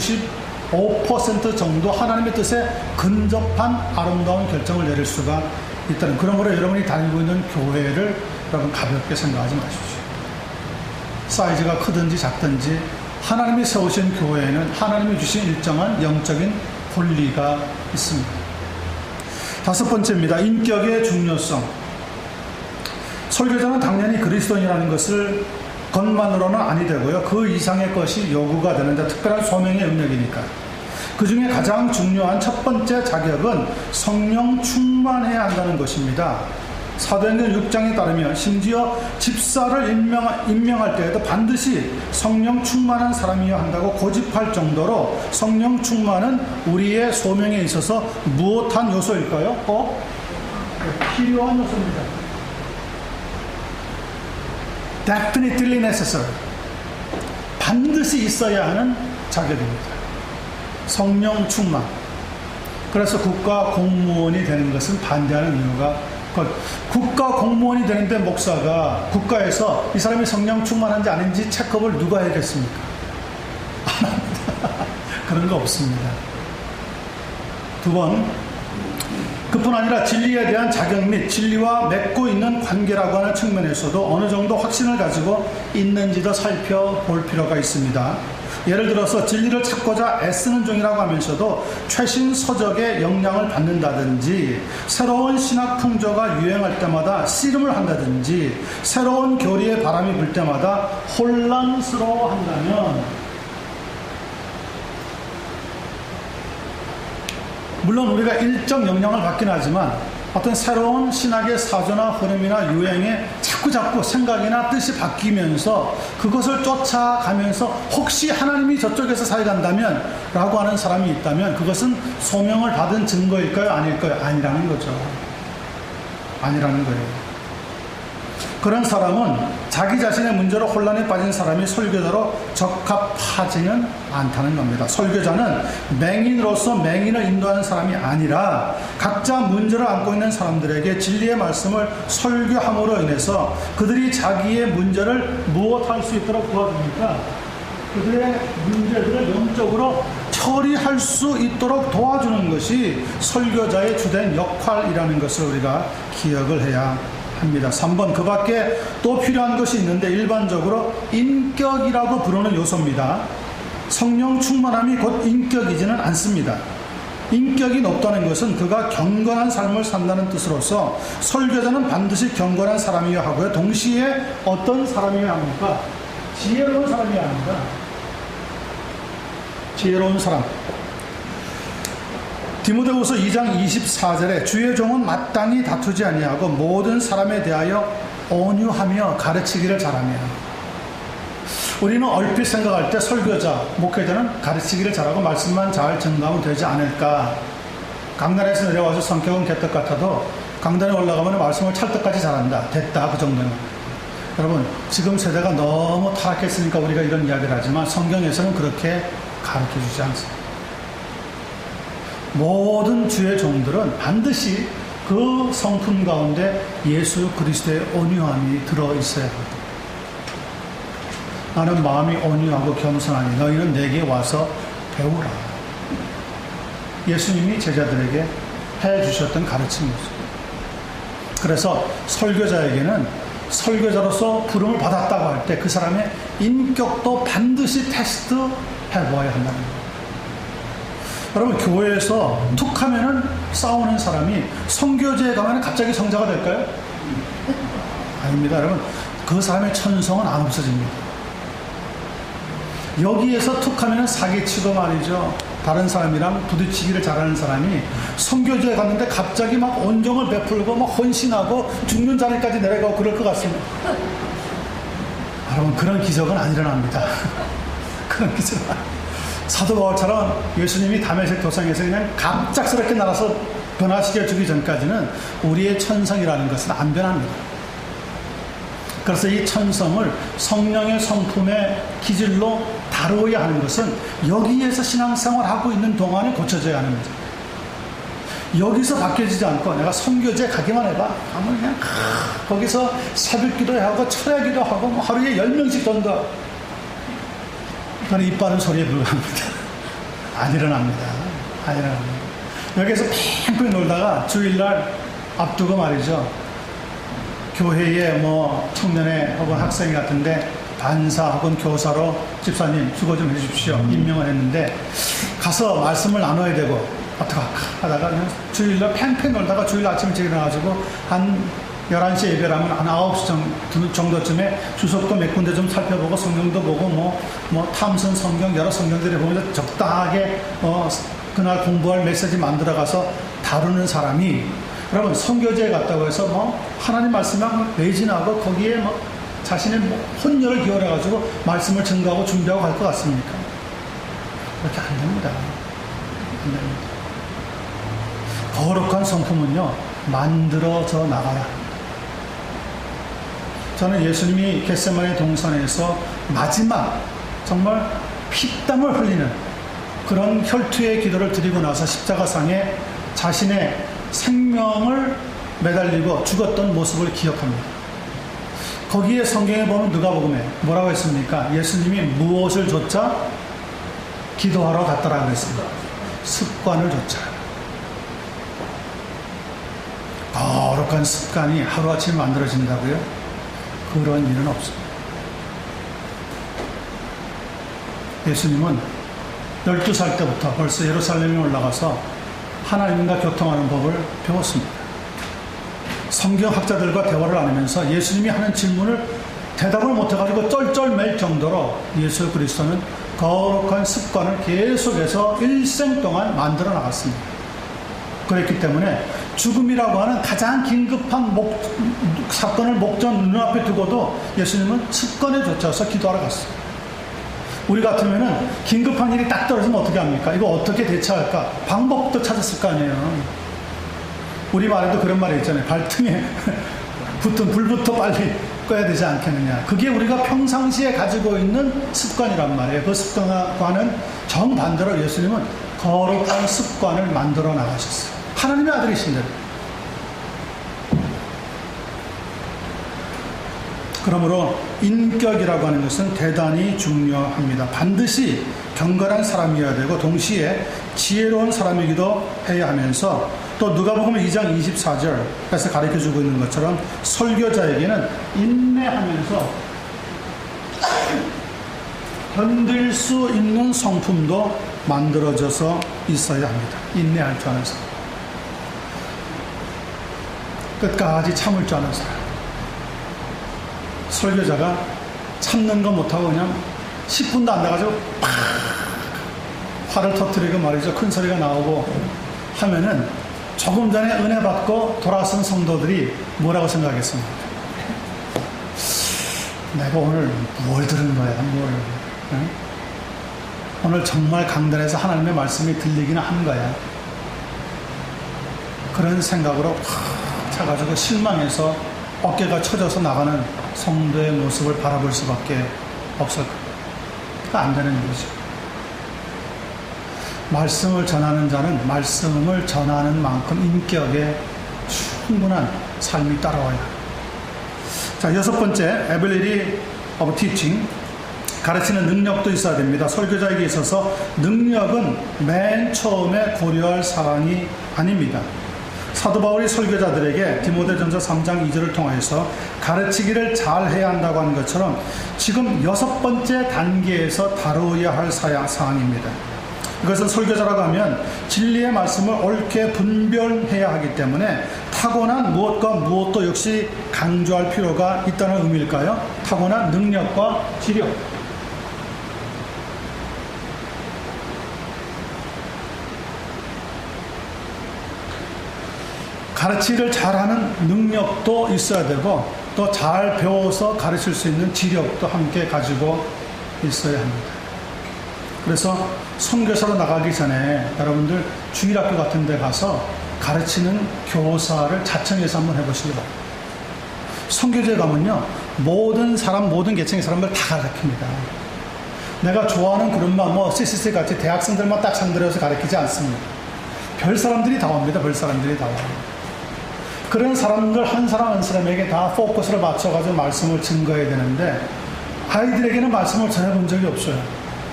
95% 정도 하나님의 뜻에 근접한 아름다운 결정을 내릴 수가 있다는, 그러므로 여러분이 다니고 있는 교회를 여러분 가볍게 생각하지 마십시오. 사이즈가 크든지 작든지 하나님이 세우신 교회에는 하나님이 주신 일정한 영적인 권리가 있습니다. 다섯 번째입니다. 인격의 중요성. 설교자는 당연히 그리스도인이라는 것을 것만으로는 아니 되고요. 그 이상의 것이 요구가 되는데 특별한 소명의 영역이니까. 그 중에 가장 중요한 첫 번째 자격은 성령 충만해야 한다는 것입니다. 사도행전 6장에 따르면 심지어 집사를 임명할 때에도 반드시 성령 충만한 사람이어야 한다고 고집할 정도로 성령 충만은 우리의 소명에 있어서 무엇한 요소일까요? 필요한 요소입니다. Definitely necessary. 반드시 있어야 하는 자격입니다. 성령 충만. 그래서 국가 공무원이 되는 것은 반대하는 이유가 국가 공무원이 되는데 목사가 국가에서 이 사람이 성령 충만한지 아닌지 체크업을 누가 해야겠습니까? 안 합니다. 그런 거 없습니다. 두 번, 그뿐 아니라 진리에 대한 자격 및 진리와 맺고 있는 관계라고 하는 측면에서도 어느 정도 확신을 가지고 있는지도 살펴볼 필요가 있습니다. 예를 들어서 진리를 찾고자 애쓰는 중이라고 하면서도 최신 서적의 영향을 받는다든지 새로운 신학 풍조가 유행할 때마다 씨름을 한다든지 새로운 교리의 바람이 불 때마다 혼란스러워한다면 물론 우리가 일정 영향을 받긴 하지만 어떤 새로운 신학의 사조나 흐름이나 유행에 자꾸 생각이나 뜻이 바뀌면서 그것을 쫓아가면서 혹시 하나님이 저쪽에서 살간다면 라고 하는 사람이 있다면 그것은 소명을 받은 증거일까요? 아닐까요? 아니라는 거죠. 아니라는 거예요. 그런 사람은 자기 자신의 문제로 혼란에 빠진 사람이 설교자로 적합하지는 않다는 겁니다. 설교자는 맹인으로서 맹인을 인도하는 사람이 아니라 각자 문제를 안고 있는 사람들에게 진리의 말씀을 설교함으로 인해서 그들이 자기의 문제를 무엇할 수 있도록 도와줍니까? 그들의 문제들을 영적으로 처리할 수 있도록 도와주는 것이 설교자의 주된 역할이라는 것을 우리가 기억을 해야 합니다. 3번, 그 밖에 또 필요한 것이 있는데 일반적으로 인격이라고 부르는 요소입니다. 성령 충만함이 곧 인격이지는 않습니다. 인격이 높다는 것은 그가 경건한 삶을 산다는 뜻으로서 설교자는 반드시 경건한 사람이어야 하고요. 동시에 어떤 사람이어야 합니까? 지혜로운 사람이어야 합니다. 지혜로운 사람. 디모데후서 2장 24절에 주의 종은 마땅히 다투지 아니하고 모든 사람에 대하여 온유하며 가르치기를 잘하며. 우리는 얼핏 생각할 때 설교자, 목회자는 가르치기를 잘하고 말씀만 잘 전가하면 되지 않을까. 강단에서 내려와서 성격은 개떡 같아도 강단에 올라가면 말씀을 찰떡까지 잘한다. 됐다. 그 정도는. 여러분, 지금 세대가 너무 타락했으니까 우리가 이런 이야기를 하지만 성경에서는 그렇게 가르쳐주지 않습니다. 모든 주의 종들은 반드시 그 성품 가운데 예수 그리스도의 온유함이 들어있어야 합니다. 나는 마음이 온유하고 겸손하니 너희는 내게 와서 배우라. 예수님이 제자들에게 해주셨던 가르침이었습니다. 그래서 설교자에게는 설교자로서 부름을 받았다고 할 때 그 사람의 인격도 반드시 테스트 해보아야 한다는 거예요. 여러분, 교회에서 툭 하면은 싸우는 사람이 선교제에 가면 갑자기 성자가 될까요? 아닙니다. 여러분, 그 사람의 천성은 안 없어집니다. 여기에서 툭 하면은 사기치고 말이죠. 다른 사람이랑 부딪히기를 잘하는 사람이 선교제에 갔는데 갑자기 막 온정을 베풀고 막 헌신하고 죽는 자리까지 내려가고 그럴 것 같습니다. 여러분, 그런 기적은 안 일어납니다. 그런 기적은 사도 바울처럼 예수님이 다메섹 도상에서 그냥 갑작스럽게 날아서 변화시켜 주기 전까지는 우리의 천성이라는 것은 안 변합니다. 그래서 이 천성을 성령의 성품의 기질로 다루어야 하는 것은 여기에서 신앙생활하고 있는 동안에 고쳐져야 하는 거죠. 여기서 바뀌어지지 않고 내가 선교제 가기만 해봐 하면 그냥 거기서 새벽 기도하고 철야 기도하고 뭐 하루에 10명씩 전도. 그건 입 바른 소리에 불과합니다. 안 일어납니다. 안 일어납니다. 여기에서 팽팽 놀다가 주일날 앞두고 말이죠. 교회에 뭐 청년회 혹은 학생 같은데 반사 혹은 교사로 집사님 수고 좀 해주십시오. 임명을 했는데 가서 말씀을 나눠야 되고 어떡할까 하다가 그냥 주일날 팽팽 놀다가 주일 아침 일찍 일어나가지고 한 11시 예배라면 한 9시 정도쯤에 주석도 몇 군데 좀 살펴보고 성경도 보고 뭐 탐선 성경 여러 성경들을 보면서 적당하게 그날 공부할 메시지 만들어가서 다루는 사람이 여러분 선교지에 갔다고 해서 뭐 하나님 말씀만 매진하고 거기에 뭐 자신의 혼혈을 기울여가지고 말씀을 증거하고 준비하고 갈 것 같습니까? 그렇게 안 됩니다. 안 됩니다. 거룩한 성품은요 만들어져 나가야 합니다. 저는 예수님이 겟세마네 동산에서 마지막 정말 피땀을 흘리는 그런 혈투의 기도를 드리고 나서 십자가상에 자신의 생명을 매달리고 죽었던 모습을 기억합니다. 거기에 성경에 보면 누가복음에 뭐라고 했습니까? 예수님이 무엇을 줬자? 기도하러 갔더라 그랬습니다. 습관을 줬자. 거룩한 습관이 하루아침에 만들어진다고요? 그런 일은 없습니다. 예수님은 12살 때부터 벌써 예루살렘에 올라가서 하나님과 교통하는 법을 배웠습니다. 성경학자들과 대화를 나누면서 예수님이 하는 질문을 대답을 못해가지고 쩔쩔맬 정도로 예수 그리스도는 거룩한 습관을 계속해서 일생 동안 만들어 나갔습니다. 그랬기 때문에 죽음이라고 하는 가장 긴급한 사건을 목전 눈앞에 두고도 예수님은 습관에 쫓아서 기도하러 갔어요. 우리 같으면은 긴급한 일이 딱 떨어지면 어떻게 합니까? 이거 어떻게 대처할까? 방법도 찾았을 거 아니에요. 우리 말에도 그런 말이 있잖아요. 발등에 붙은 불부터 빨리 꺼야 되지 않겠느냐. 그게 우리가 평상시에 가지고 있는 습관이란 말이에요. 그 습관과는 정반대로 예수님은 거룩한 습관을 만들어 나가셨어요. 하나님의 아들이신데. 그러므로 인격이라고 하는 것은 대단히 중요합니다. 반드시 경건한 사람이어야 되고 동시에 지혜로운 사람이기도 해야 하면서 또 누가복음 2장 24절에서 가르쳐주고 있는 것처럼 설교자에게는 인내하면서 견딜 수 있는 성품도 만들어져서 있어야 합니다. 인내할 줄 아는 사람, 끝까지 참을 줄 아는 사람. 설교자가 참는 거 못하고 그냥 10분도 안 돼가지고 팍 화를 터뜨리고 말이죠. 큰 소리가 나오고 하면은 조금 전에 은혜 받고 돌아선 성도들이 뭐라고 생각했습니까? 내가 오늘 뭘 들은 거야, 응? 오늘 정말 강단에서 하나님의 말씀이 들리기는 한 거야. 그런 생각으로 확 차가지고 실망해서 어깨가 쳐져서 나가는 성도의 모습을 바라볼 수밖에 없을 거예요. 안 되는 일이죠. 말씀을 전하는 자는 말씀을 전하는 만큼 인격에 충분한 삶이 따라와야 합니다. 자, 6번째, ability of teaching. 가르치는 능력도 있어야 됩니다. 설교자에게 있어서 능력은 맨 처음에 고려할 사항이 아닙니다. 사도 바울이 설교자들에게 디모데전서 3장 2절을 통해서 가르치기를 잘 해야 한다고 하는 것처럼 지금 6번째 단계에서 다루어야 할 사항입니다. 이것은 설교자라고 하면 진리의 말씀을 옳게 분별해야 하기 때문에 타고난 무엇과 무엇도 역시 강조할 필요가 있다는 의미일까요? 타고난 능력과 지력. 가르치기를 잘하는 능력도 있어야 되고 또 잘 배워서 가르칠 수 있는 지력도 함께 가지고 있어야 합니다. 그래서 선교사로 나가기 전에 여러분들 주일학교 같은 데 가서 가르치는 교사를 자청해서 한번 해보시기 바랍니다. 선교지에 가면요 모든 사람, 모든 계층의 사람들 다 가르칩니다. 내가 좋아하는 그룹만 CCC 같이 대학생들만 딱 상대로해서 가르치지 않습니다. 별 사람들이 다 옵니다. 별 사람들이 다 와요. 그런 사람들 한 사람 한 사람에게 다 포커스를 맞춰가지고 말씀을 증거해야 되는데 아이들에게는 말씀을 전해본 적이 없어요.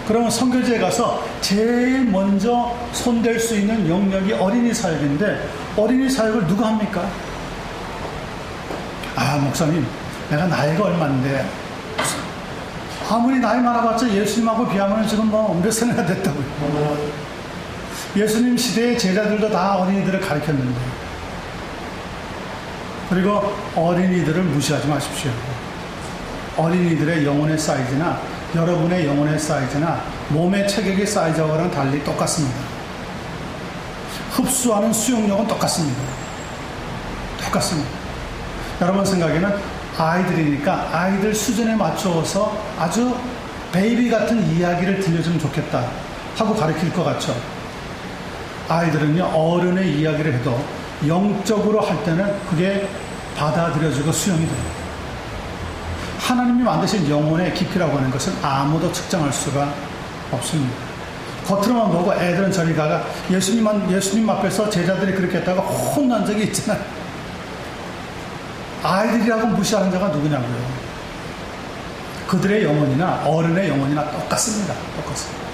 그러면 선교지에 가서 제일 먼저 손댈 수 있는 영역이 어린이 사역인데 어린이 사역을 누가 합니까? 아, 목사님, 내가 나이가 얼마인데 아무리 나이 많아봤자 예수님하고 비하면 지금 몇 살이나 됐다고요. 예수님 시대의 제자들도 다 어린이들을 가르쳤는데 그리고 어린이들을 무시하지 마십시오. 어린이들의 영혼의 사이즈나 여러분의 영혼의 사이즈나 몸의 체격의 사이즈와는 달리 똑같습니다. 흡수하는 수용력은 똑같습니다. 똑같습니다. 여러분 생각에는 아이들이니까 아이들 수준에 맞춰서 아주 베이비 같은 이야기를 들려주면 좋겠다 하고 가르칠 것 같죠. 아이들은요, 어른의 이야기를 해도 영적으로 할 때는 그게 받아들여지고 수용이 돼요. 하나님이 만드신 영혼의 깊이라고 하는 것은 아무도 측정할 수가 없습니다. 겉으로만 보고 애들은 저리 가가 예수님 앞에서 제자들이 그렇게 했다가 혼난 적이 있잖아요. 아이들이라고 무시하는 자가 누구냐고요. 그들의 영혼이나 어른의 영혼이나 똑같습니다. 똑같습니다.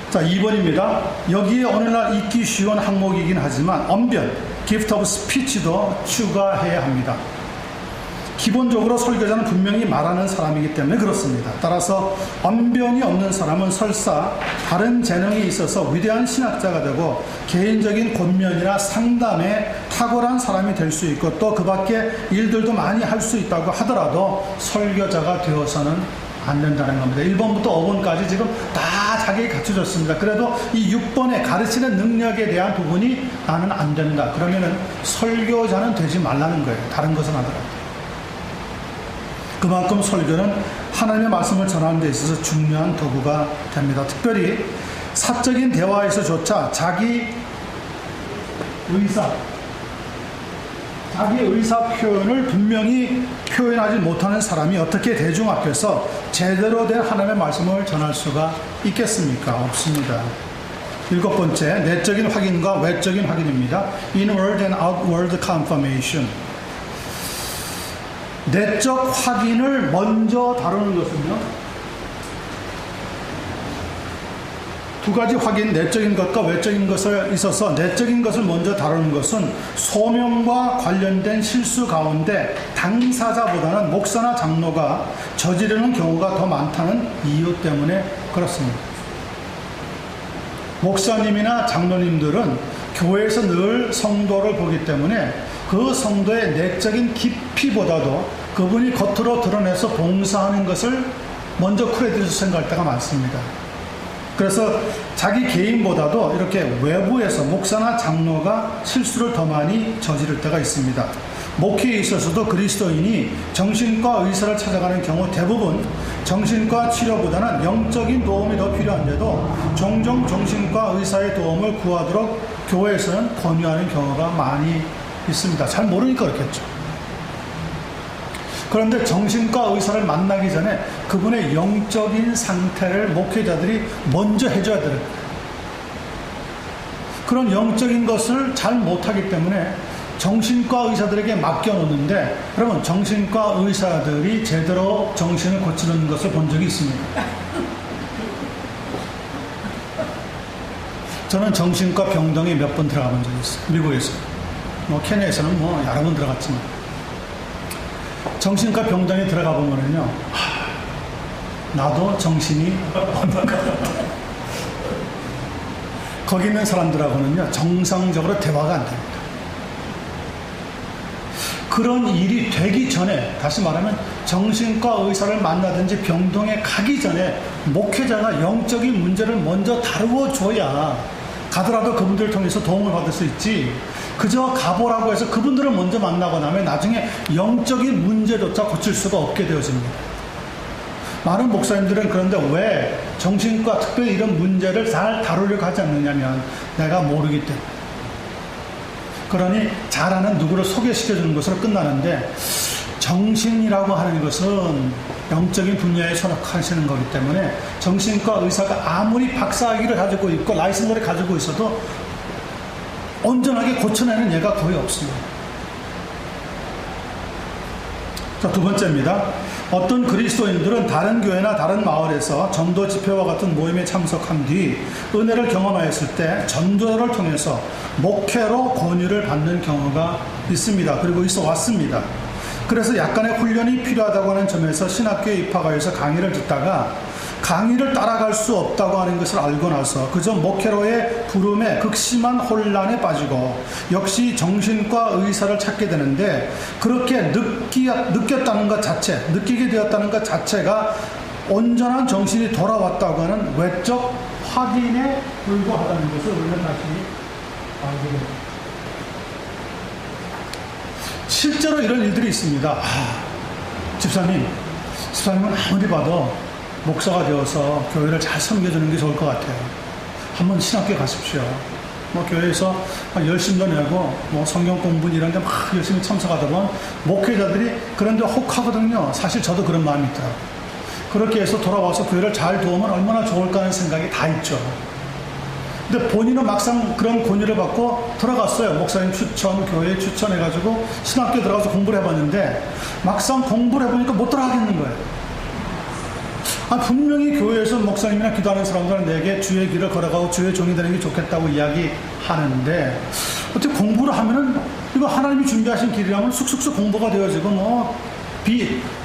자, 2번입니다. 여기에 오늘날 읽기 쉬운 항목이긴 하지만 언변, gift of speech도 추가해야 합니다. 기본적으로 설교자는 분명히 말하는 사람이기 때문에 그렇습니다. 따라서 언변이 없는 사람은 설사 다른 재능이 있어서 위대한 신학자가 되고 개인적인 권면이나 상담에 탁월한 사람이 될 수 있고 또 그 밖에 일들도 많이 할 수 있다고 하더라도 설교자가 되어서는 안 된다는 겁니다. 1번부터 5번까지 지금 다 자기에 갖춰졌습니다. 그래도 이 6번에 가르치는 능력에 대한 부분이 나는 안 된다. 그러면은 설교자는 되지 말라는 거예요. 다른 것은 하더라도. 그만큼 설교는 하나님의 말씀을 전하는 데 있어서 중요한 도구가 됩니다. 특별히 사적인 대화에서조차 자기 의사 표현을 분명히 표현하지 못하는 사람이 어떻게 대중 앞에서 제대로 된 하나님의 말씀을 전할 수가 있겠습니까? 없습니다. 7번째, 내적인 확인과 외적인 확인입니다. Inward and outward confirmation. 내적 확인을 먼저 다루는 것은요, 두 가지 확인, 내적인 것과 외적인 것에 있어서 내적인 것을 먼저 다루는 것은 소명과 관련된 실수 가운데 당사자보다는 목사나 장로가 저지르는 경우가 더 많다는 이유 때문에 그렇습니다. 목사님이나 장로님들은 교회에서 늘 성도를 보기 때문에 그 성도의 내적인 깊이보다도 그분이 겉으로 드러내서 봉사하는 것을 먼저 크레딧을 생각할 때가 많습니다. 그래서 자기 개인보다도 이렇게 외부에서 목사나 장로가 실수를 더 많이 저지를 때가 있습니다. 목회에 있어서도 그리스도인이 정신과 의사를 찾아가는 경우 대부분 정신과 치료보다는 영적인 도움이 더 필요한데도 종종 정신과 의사의 도움을 구하도록 교회에서는 권유하는 경우가 많이 있습니다. 잘 모르니까 그렇겠죠. 그런데 정신과 의사를 만나기 전에 그분의 영적인 상태를 목회자들이 먼저 해줘야 돼요. 그런 영적인 것을 잘 못하기 때문에 정신과 의사들에게 맡겨놓는데, 여러분, 정신과 의사들이 제대로 정신을 고치는 것을 본 적이 있습니다. 저는 정신과 병동에 몇 번 들어가 본 적이 있어요. 미국에서. 케냐에서는 여러 번 들어갔지만. 정신과 병동에 들어가 보면은요, 나도 정신이 없는 것 같아. 거기 있는 사람들하고는요, 정상적으로 대화가 안 됩니다. 그런 일이 되기 전에, 다시 말하면 정신과 의사를 만나든지 병동에 가기 전에 목회자가 영적인 문제를 먼저 다루어 줘야 가더라도 그분들을 통해서 도움을 받을 수 있지, 그저 가보라고 해서 그분들을 먼저 만나고 나면 나중에 영적인 문제조차 고칠 수가 없게 되어집니다. 많은 목사님들은 그런데 왜 정신과 특별히 이런 문제를 잘 다루려고 하지 않느냐면 내가 모르기 때문에. 그러니 잘하는 누구를 소개시켜주는 것으로 끝나는데, 정신이라고 하는 것은 영적인 분야에 손학하시는 거기 때문에 정신과 의사가 아무리 박사학위를 가지고 있고 라이센스를 가지고 있어도 온전하게 고쳐내는 예가 거의 없습니다. 자, 2번째입니다. 어떤 그리스도인들은 다른 교회나 다른 마을에서 전도 집회와 같은 모임에 참석한 뒤 은혜를 경험하였을 때 전도를 통해서 목회로 권유를 받는 경우가 있습니다. 그리고 있어 왔습니다. 그래서 약간의 훈련이 필요하다고 하는 점에서 신학교에 입학하여서 강의를 듣다가 강의를 따라갈 수 없다고 하는 것을 알고 나서 그저 목회로의 부름에 극심한 혼란에 빠지고 역시 정신과 의사를 찾게 되는데, 그렇게 느꼈다는 것 자체, 느끼게 되었다는 것 자체가 온전한 정신이 돌아왔다고 하는 외적 확인에 불과하다는 것을 우리는 다시 알게 됩니다. 실제로 이런 일들이 있습니다. 집사님은 아무리 봐도 목사가 되어서 교회를 잘 섬겨주는 게 좋을 것 같아요. 한번 신학교에 가십시오. 교회에서 열심도 내고 성경 공부 이런 데 막 열심히 참석하다 보면 목회자들이 그런 데 혹하거든요. 사실 저도 그런 마음이 있더라고요. 그렇게 해서 돌아와서 교회를 잘 도우면 얼마나 좋을까 하는 생각이 다 있죠. 근데 본인은 막상 그런 권유를 받고 들어갔어요. 목사님 추천, 교회 추천해가지고 신학교 들어가서 공부를 해봤는데 막상 공부를 해보니까 못 들어가겠는 거예요. 분명히 교회에서 목사님이나 기도하는 사람들은 내게 주의 길을 걸어가고 주의 종이 되는 게 좋겠다고 이야기하는데, 어떻게 공부를 하면은 이거 하나님이 준비하신 길이라면 쑥쑥쑥 공부가 되어지고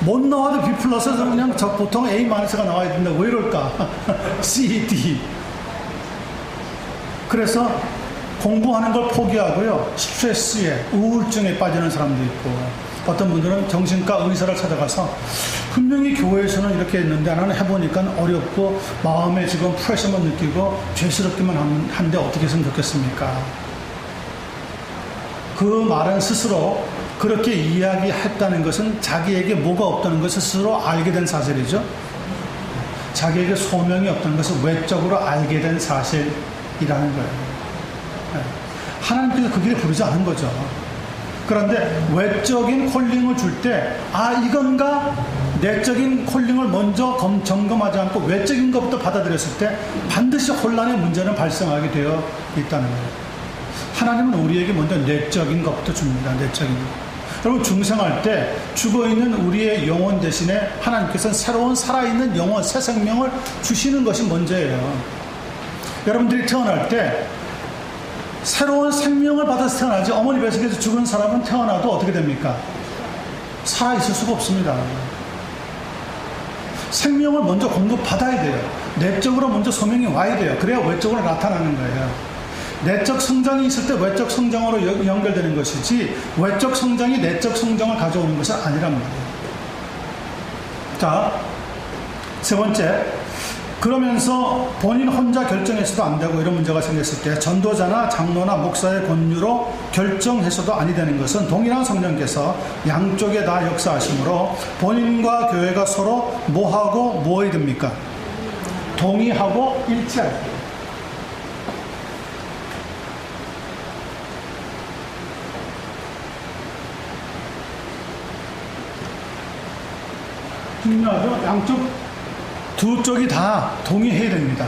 못 나와도 B 플러스에서 그냥 보통 A 마이너스가 나와야 된다. 왜 이럴까? C, D. 그래서 공부하는 걸 포기하고요, 스트레스에, 우울증에 빠지는 사람도 있고, 어떤 분들은 정신과 의사를 찾아가서 분명히 교회에서는 이렇게 했는데 나는 해보니까 어렵고 마음에 지금 프레셔만 느끼고 죄스럽기만 한데 어떻게 했으면 좋겠습니까? 그 말은 스스로 그렇게 이야기했다는 것은 자기에게 뭐가 없다는 것을 스스로 알게 된 사실이죠. 자기에게 소명이 없다는 것을 외적으로 알게 된 사실이라는 거예요. 하나님께서 그 길에 부르지 않은 거죠. 그런데 외적인 콜링을 줄 때 이건가? 내적인 콜링을 먼저 점검하지 않고 외적인 것부터 받아들였을 때 반드시 혼란의 문제는 발생하게 되어 있다는 거예요. 하나님은 우리에게 먼저 내적인 것부터 줍니다. 내적인 것. 여러분, 중생할 때 죽어있는 우리의 영혼 대신에 하나님께서는 새로운 살아있는 영혼, 새 생명을 주시는 것이 먼저예요. 여러분들이 태어날 때 새로운 생명을 받아서 태어나지, 어머니 뱃속에서 죽은 사람은 태어나도 어떻게 됩니까? 살아있을 수가 없습니다. 생명을 먼저 공급받아야 돼요. 내적으로 먼저 소명이 와야 돼요. 그래야 외적으로 나타나는 거예요. 내적 성장이 있을 때 외적 성장으로 연결되는 것이지, 외적 성장이 내적 성장을 가져오는 것은 아니란 말이에요. 자, 세 번째, 그러면서 본인 혼자 결정해서도 안 되고 이런 문제가 생겼을 때 전도자나 장로나 목사의 권유로 결정해서도 아니 되는 것은 동일한 성령께서 양쪽에 다 역사하시므로 본인과 교회가 서로 뭐하고 뭐해야 됩니까? 동의하고 일치할 때. 중요하죠. 양쪽 두 쪽이 다 동의해야 됩니다.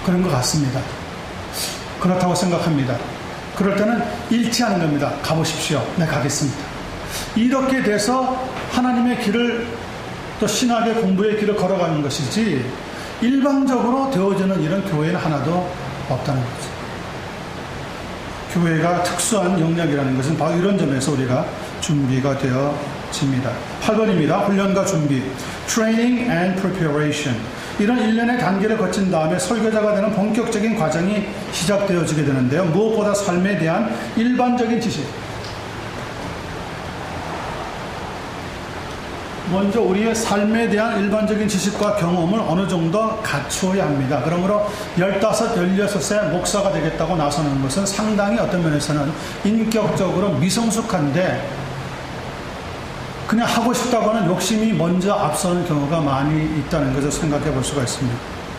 그런 것 같습니다. 그렇다고 생각합니다. 그럴 때는 일치하는 겁니다. 가보십시오. 네, 가겠습니다. 이렇게 돼서 하나님의 길을, 또 신학의 공부의 길을 걸어가는 것이지, 일방적으로 되어지는 이런 교회는 하나도 없다는 거죠. 교회가 특수한 영역이라는 것은 바로 이런 점에서 우리가 준비가 되어집니다. 8번입니다. 훈련과 준비. Training and preparation. 이런 일련의 단계를 거친 다음에 설교자가 되는 본격적인 과정이 시작되어지게 되는데요. 무엇보다 삶에 대한 일반적인 지식. 먼저 우리의 삶에 대한 일반적인 지식과 경험을 어느 정도 갖추어야 합니다. 그러므로 15, 16세 목사가 되겠다고 나서는 것은 상당히 어떤 면에서는 인격적으로 미성숙한데, 그냥 하고 싶다고 하는 욕심이 먼저 앞서는 경우가 많이 있다는 것을 생각해 볼 수가 있습니다.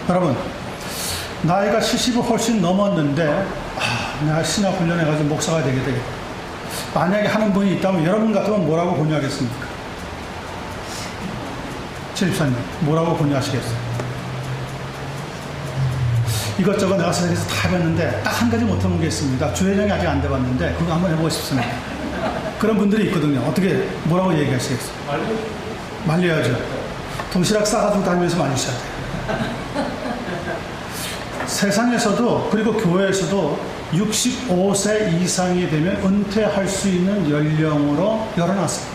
여러분, 나이가 70을 훨씬 넘었는데 내가 신학 훈련해가지고 목사가 되겠다. 만약에 하는 분이 있다면 여러분 같으면 뭐라고 권유하겠습니까? 최집사님, 뭐라고 권유하시겠어요? 이것저것 내가 세상에서 다 해봤는데 딱 한 가지 못해본 게 있습니다. 주회장이 아직 안 돼봤는데 그거 한번 해보고 싶습니다. 그런 분들이 있거든요. 어떻게, 뭐라고 얘기하시겠어요? 말려야죠. 도시락 싸가지고 다니면서 말리셔야 돼요. 세상에서도, 그리고 교회에서도 65세 이상이 되면 은퇴할 수 있는 연령으로 열어놨습니다.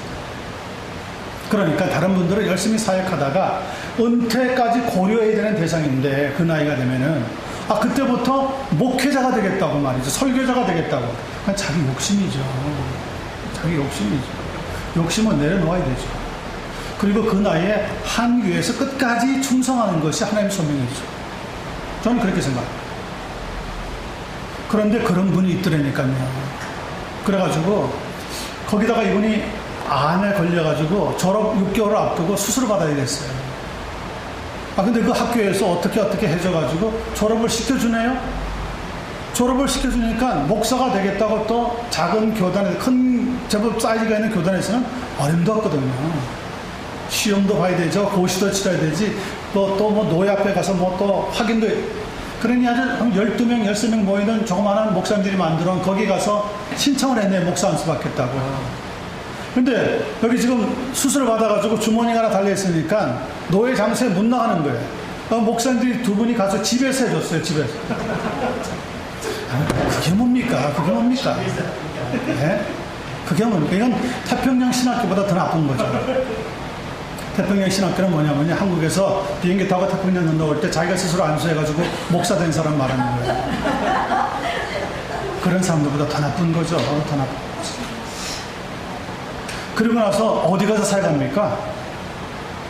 그러니까 다른 분들은 열심히 사역하다가 은퇴까지 고려해야 되는 대상인데 그 나이가 되면은 그때부터 목회자가 되겠다고 말이죠. 설교자가 되겠다고. 그냥 자기 욕심이죠. 자기 욕심이죠. 욕심은 내려놓아야 되죠. 그리고 그 나이에 한 교회에서 끝까지 충성하는 것이 하나님의 소명이죠. 저는 그렇게 생각합니다. 그런데 그런 분이 있더라니까요. 그래가지고 거기다가 이분이 암에 걸려가지고 졸업 6개월을 앞두고 수술을 받아야 됐어요. 근데 그 학교에서 어떻게 해줘가지고 졸업을 시켜주네요. 졸업을 시켜주니까 목사가 되겠다고 또 작은 교단에, 큰 제법 사이즈가 있는 교단에서는 어림도 없거든요. 시험도 봐야 되죠. 고시도 치러야 되지. 또 뭐 노예 앞에 가서 뭐 또 확인도 그러니 아주 12명, 13명 모이는 조그마한 목사님들이 만들어 거기 가서 신청을 했네. 목사 안수 받겠다고. 근데 여기 지금 수술을 받아가지고 주머니가 하나 달려있으니까 노예 장소에 못 나가는 거예요. 목사님들이 두 분이 가서 집에서 해줬어요. 집에서. 그게 뭡니까? 그게 뭡니까? 네? 그게 뭡니까? 이건 태평양 신학교보다 더 나쁜 거죠. 태평양 신학교는 뭐냐면요, 한국에서 비행기 타고 태평양 건너올 때 자기가 스스로 안수해가지고 목사 된 사람 말하는 거예요. 그런 사람들보다 더 나쁜 거죠. 더 나쁜 거죠. 그리고 나서 어디 가서 살갑니까?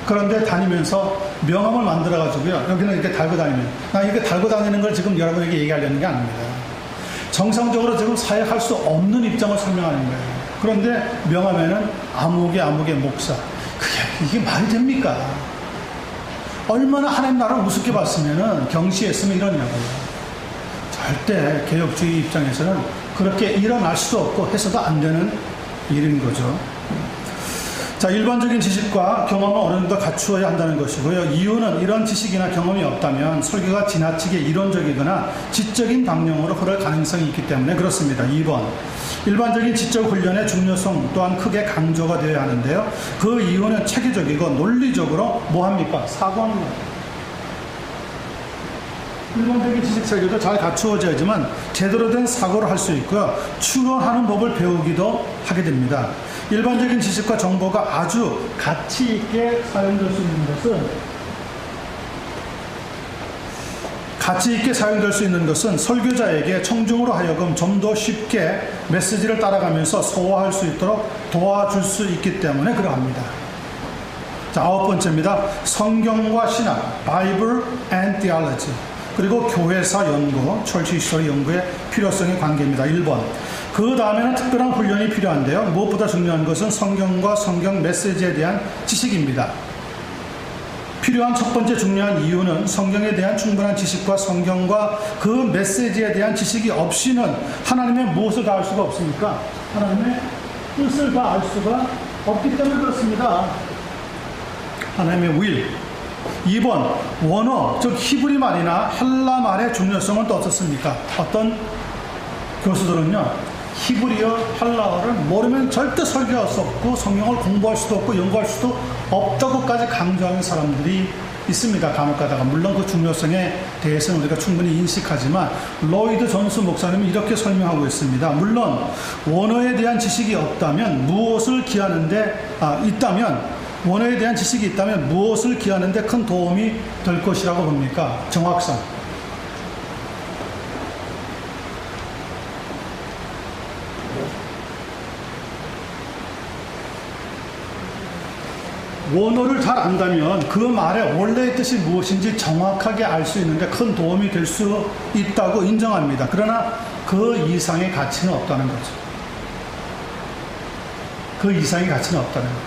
그런데 다니면서 명함을 만들어가지고요, 여기는 이렇게 달고 다니면, 나 이렇게 달고 다니는 걸 지금 여러분에게 얘기하려는 게 아닙니다. 정상적으로 지금 사역할 수 없는 입장을 설명하는 거예요. 그런데 명함에는 아무개 목사. 이게 말이 됩니까? 얼마나 하나님 나라를 우습게 봤으면 경시했으면 이러냐고요. 절대 개혁주의 입장에서는 그렇게 일어날 수도 없고 해서도 안 되는 일인 거죠. 자, 일반적인 지식과 경험을 어느 정도 갖추어야 한다는 것이고요. 이유는 이런 지식이나 경험이 없다면 설교가 지나치게 이론적이거나 지적인 방향으로 흐를 가능성이 있기 때문에 그렇습니다. 2번. 일반적인 지적 훈련의 중요성 또한 크게 강조가 되어야 하는데요. 그 이유는 체계적이고 논리적으로 뭐합니까? 사고하는 거예요. 일반적인 지식 설교도 잘 갖추어져야지만 제대로 된 사고를 할 수 있고요. 추론하는 법을 배우기도 하게 됩니다. 일반적인 지식과 정보가 아주 가치 있게 사용될 수 있는 것은 설교자에게 청중으로 하여금 좀 더 쉽게 메시지를 따라가면서 소화할 수 있도록 도와줄 수 있기 때문에 그러합니다. 자, 9번째입니다. 성경과 신학, Bible and Theology. 그리고 교회사 연구, 철치 히스토리 연구의 필요성의 관계입니다. 1번. 그 다음에는 특별한 훈련이 필요한데요. 무엇보다 중요한 것은 성경과 성경 메시지에 대한 지식입니다. 필요한 첫 번째 중요한 이유는 성경에 대한 충분한 지식과 성경과 그 메시지에 대한 지식이 없이는 하나님의 무엇을 다 알 수가 없으니까 하나님의 뜻을 다 알 수가 없기 때문에 그렇습니다. 하나님의 will. 2번, 원어, 즉 히브리 말이나 헬라 말의 중요성은 또 어떻습니까? 어떤 교수들은요, 히브리어, 헬라어를 모르면 절대 설교할 수 없고 성경을 공부할 수도 없고 연구할 수도 없다고까지 강조하는 사람들이 있습니다. 간혹 가다가. 물론 그 중요성에 대해서는 우리가 충분히 인식하지만 로이드 존스 목사님은 이렇게 설명하고 있습니다. 물론 원어에 대한 지식이 없다면 무엇을 기하는데 원어에 대한 지식이 있다면 무엇을 기하는데 큰 도움이 될 것이라고 봅니까? 정확성. 원어를 잘 안다면 그 말의 원래의 뜻이 무엇인지 정확하게 알 수 있는데 큰 도움이 될 수 있다고 인정합니다. 그러나 그 이상의 가치는 없다는 거죠. 그 이상의 가치는 없다는 거죠.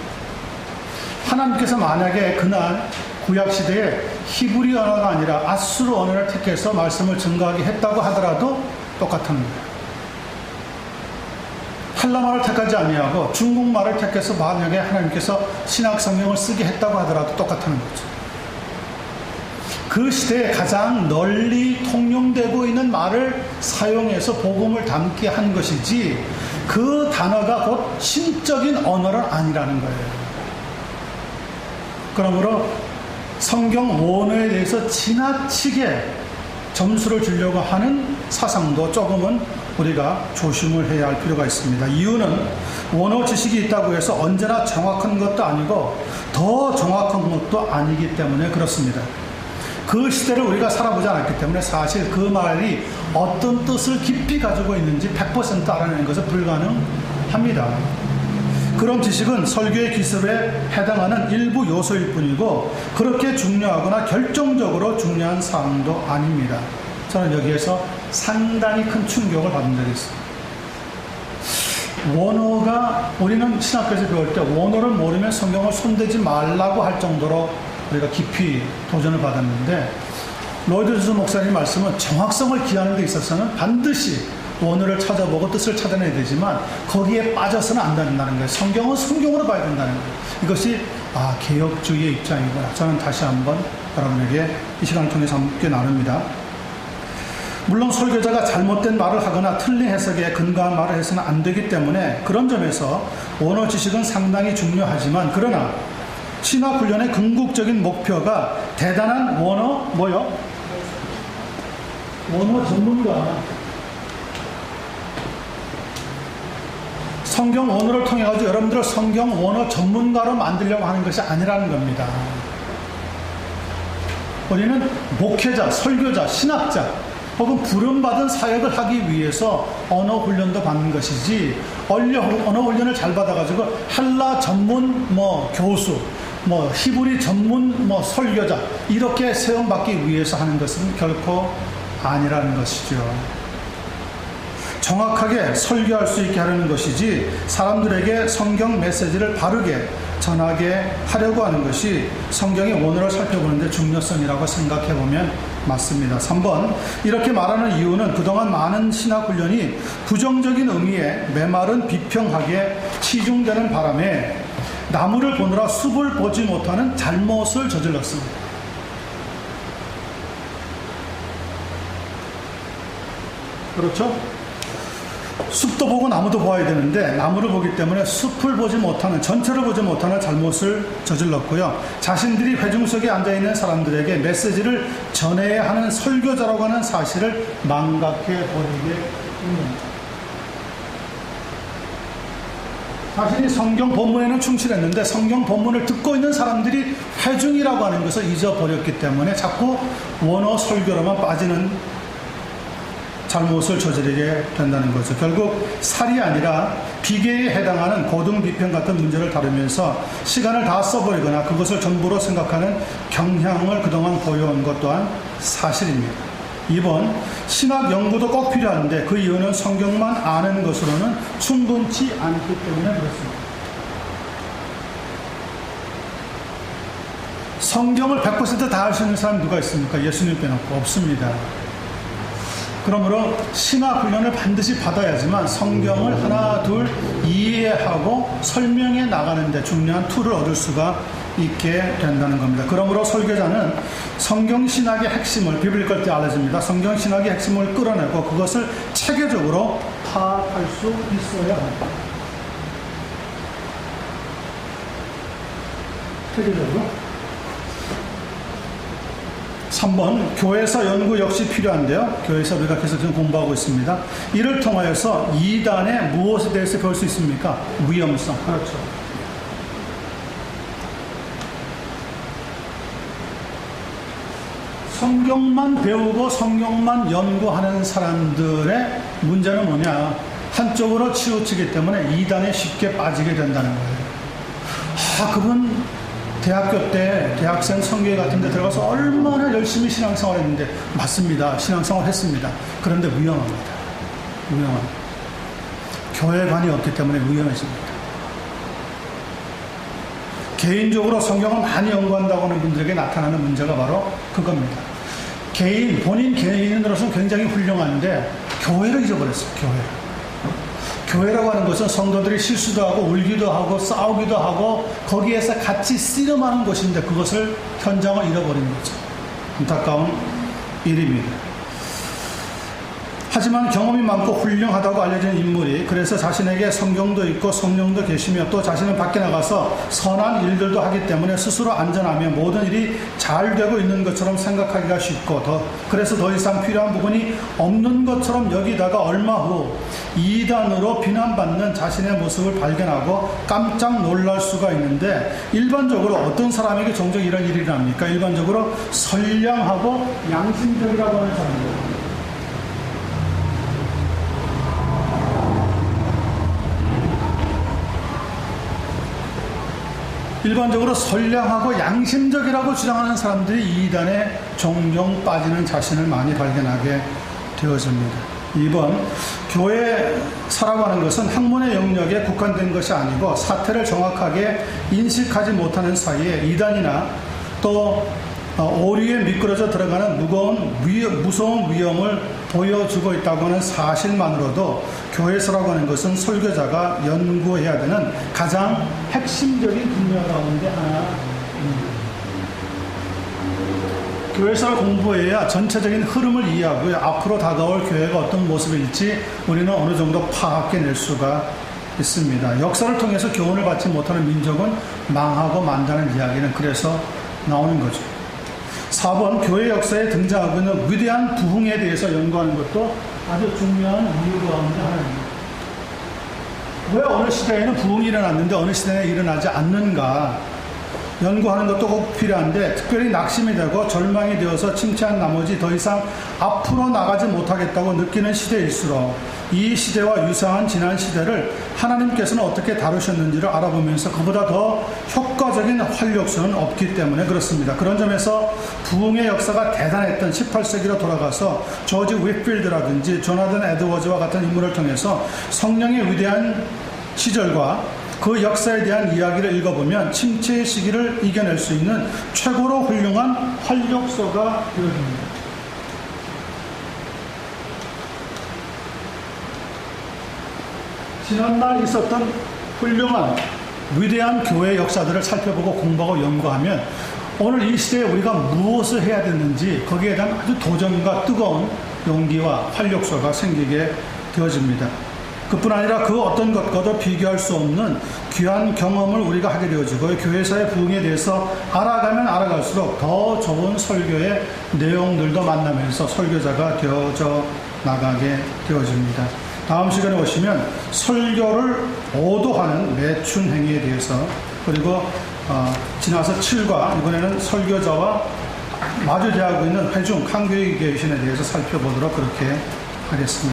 하나님께서 만약에 그날 구약시대에 히브리 언어가 아니라 아수르 언어를 택해서 말씀을 증거하게 했다고 하더라도 똑같은 거예요. 헬라말을 택하지 아니하고 중국말을 택해서 만약에 하나님께서 신약 성경을 쓰게 했다고 하더라도 똑같은 거죠. 그 시대에 가장 널리 통용되고 있는 말을 사용해서 복음을 담게 한 것이지 그 단어가 곧 신적인 언어는 아니라는 거예요. 그러므로 성경 원어에 대해서 지나치게 점수를 주려고 하는 사상도 조금은 우리가 조심을 해야 할 필요가 있습니다. 이유는 원어 지식이 있다고 해서 언제나 정확한 것도 아니고 더 정확한 것도 아니기 때문에 그렇습니다. 그 시대를 우리가 살아보지 않았기 때문에 사실 그 말이 어떤 뜻을 깊이 가지고 있는지 100% 알아내는 것은 불가능합니다. 그런 지식은 설교의 기술에 해당하는 일부 요소일 뿐이고 그렇게 중요하거나 결정적으로 중요한 사항도 아닙니다. 저는 여기에서 상당히 큰 충격을 받은 적이 있습니다. 원어가 우리는 신학교에서 배울 때 원어를 모르면 성경을 손대지 말라고 할 정도로 우리가 깊이 도전을 받았는데 로이드 조스 목사님 말씀은 정확성을 기하는 데 있어서는 반드시 원어를 찾아보고 뜻을 찾아내야 되지만 거기에 빠져서는 안 된다는 거예요. 성경은 성경으로 봐야 된다는 거예요. 이것이 개혁주의의 입장이구나. 저는 다시 한번 여러분에게 이 시간을 통해서 함께 나눕니다. 물론 설교자가 잘못된 말을 하거나 틀린 해석에 근거한 말을 해서는 안 되기 때문에 그런 점에서 원어 지식은 상당히 중요하지만 그러나 신학훈련의 궁극적인 목표가 대단한 원어 전문가 성경 원어를 통해 가지고 여러분들을 성경 원어 전문가로 만들려고 하는 것이 아니라는 겁니다. 우리는 목회자, 설교자, 신학자 혹은 부름받은 사역을 하기 위해서 언어 훈련도 받는 것이지 언어 훈련을 잘 받아가지고 헬라 전문 교수 히브리 전문 설교자 이렇게 세움받기 위해서 하는 것은 결코 아니라는 것이죠. 정확하게 설교할 수 있게 하려는 것이지 사람들에게 성경 메시지를 바르게 전하게 하려고 하는 것이 성경의 원어를 살펴보는데 중요성이라고 생각해보면 맞습니다. 3번 이렇게 말하는 이유는 그동안 많은 신학훈련이 부정적인 의미의 메마른 비평하게 치중되는 바람에 나무를 보느라 숲을 보지 못하는 잘못을 저질렀습니다. 그렇죠? 숲도 보고 나무도 보아야 되는데 나무를 보기 때문에 숲을 보지 못하는 전체를 보지 못하는 잘못을 저질렀고요. 자신들이 회중석에 앉아있는 사람들에게 메시지를 전해야 하는 설교자라고 하는 사실을 망각해 버리게 됩니다. 자신이 성경 본문에는 충실했는데 성경 본문을 듣고 있는 사람들이 회중이라고 하는 것을 잊어버렸기 때문에 자꾸 원어 설교로만 빠지는 잘못을 저지르게 된다는 거죠. 결국 살이 아니라 비계에 해당하는 고등비평 같은 문제를 다루면서 시간을 다 써버리거나 그것을 전부로 생각하는 경향을 그동안 보여온 것 또한 사실입니다. 2번, 신학 연구도 꼭 필요한데 그 이유는 성경만 아는 것으로는 충분치 않기 때문에 그렇습니다. 성경을 100% 다 알 수 있는 사람 누가 있습니까? 예수님 빼놓고 없습니다. 그러므로 신학 훈련을 반드시 받아야지만 성경을 하나 둘 이해하고 설명해 나가는 데 중요한 툴을 얻을 수가 있게 된다는 겁니다. 그러므로 설교자는 성경신학의 핵심을 비블리컬 테올로지입니다. 성경신학의 핵심을 끌어내고 그것을 체계적으로 파악할 수 있어야 합니다. 체계적으로 3번, 교회사 연구 역시 필요한데요. 교회사 우리가 계속 지금 공부하고 있습니다. 이를 통하여서 이단의 무엇에 대해서 배울 수 있습니까? 위험성. 그렇죠. 성경만 배우고 성경만 연구하는 사람들의 문제는 뭐냐? 한쪽으로 치우치기 때문에 이단에 쉽게 빠지게 된다는 거예요. 그분 대학교 때 대학생 성교회 같은 데 들어가서 얼마나 열심히 신앙생활 했는데 맞습니다. 신앙생활 했습니다. 그런데 위험합니다. 위험합니다. 교회관이 없기 때문에 위험해집니다. 개인적으로 성경을 많이 연구한다고 하는 분들에게 나타나는 문제가 바로 그겁니다. 본인 개인으로서는 굉장히 훌륭한데 교회를 잊어버렸어요. 교회라고 하는 것은 성도들이 실수도 하고 울기도 하고 싸우기도 하고 거기에서 같이 씨름하는 곳인데 그것을 현장을 잃어버린 거죠. 안타까운 일입니다. 하지만 경험이 많고 훌륭하다고 알려진 인물이 그래서 자신에게 성경도 있고 성령도 계시며 또 자신은 밖에 나가서 선한 일들도 하기 때문에 스스로 안전하며 모든 일이 잘 되고 있는 것처럼 생각하기가 쉽고 그래서 더 이상 필요한 부분이 없는 것처럼 여기다가 얼마 후 이단으로 비난받는 자신의 모습을 발견하고 깜짝 놀랄 수가 있는데 일반적으로 어떤 사람에게 종종 이런 일이 일어납니까? 일반적으로 선량하고 양심적이라고 하는 사람들. 일반적으로 선량하고 양심적이라고 주장하는 사람들이 이단에 종종 빠지는 자신을 많이 발견하게 되어집니다. 2번, 교회사라고 하는 것은 학문의 영역에 국한된 것이 아니고 사태를 정확하게 인식하지 못하는 사이에 이단이나 또 오류에 미끄러져 들어가는 무서운 위험을 보여주고 있다고 하는 사실만으로도 교회사라고 하는 것은 설교자가 연구해야 되는 가장 핵심적인 분야 가운데 하나입니다. 교회사를 공부해야 전체적인 흐름을 이해하고요. 앞으로 다가올 교회가 어떤 모습일지 우리는 어느 정도 파악해낼 수가 있습니다. 역사를 통해서 교훈을 받지 못하는 민족은 망하고 만다는 이야기는 그래서 나오는 거죠. 4번, 교회 역사에 등장하고 있는 위대한 부흥에 대해서 연구하는 것도 아주 중요한 이유 가운데 하나입니다. 왜 어느 시대에는 부흥이 일어났는데 어느 시대에 일어나지 않는가 연구하는 것도 꼭 필요한데 특별히 낙심이 되고 절망이 되어서 침체한 나머지 더 이상 앞으로 나가지 못하겠다고 느끼는 시대일수록 이 시대와 유사한 지난 시대를 하나님께서는 어떻게 다루셨는지를 알아보면서 그보다 더 효과적인 활력소는 없기 때문에 그렇습니다. 그런 점에서 부흥의 역사가 대단했던 18세기로 돌아가서 조지 윗필드라든지 조나단 에드워즈와 같은 인물을 통해서 성령의 위대한 시절과 그 역사에 대한 이야기를 읽어보면 침체의 시기를 이겨낼 수 있는 최고로 훌륭한 활력소가 되어집니다. 지난날 있었던 훌륭한 위대한 교회 역사들을 살펴보고 공부하고 연구하면 오늘 이 시대에 우리가 무엇을 해야 되는지 거기에 대한 아주 도전과 뜨거운 용기와 활력소가 생기게 되어집니다. 그뿐 아니라 그 어떤 것과도 비교할 수 없는 귀한 경험을 우리가 하게 되어지고 교회사의 부흥에 대해서 알아가면 알아갈수록 더 좋은 설교의 내용들도 만나면서 설교자가 되어져 나가게 되어집니다. 다음 시간에 오시면 설교를 오도하는 매춘 행위에 대해서 그리고 지나서 7과 이번에는 설교자와 마주대하고 있는 회중 칸그레이게이션에 대해서 살펴보도록 그렇게 하겠습니다.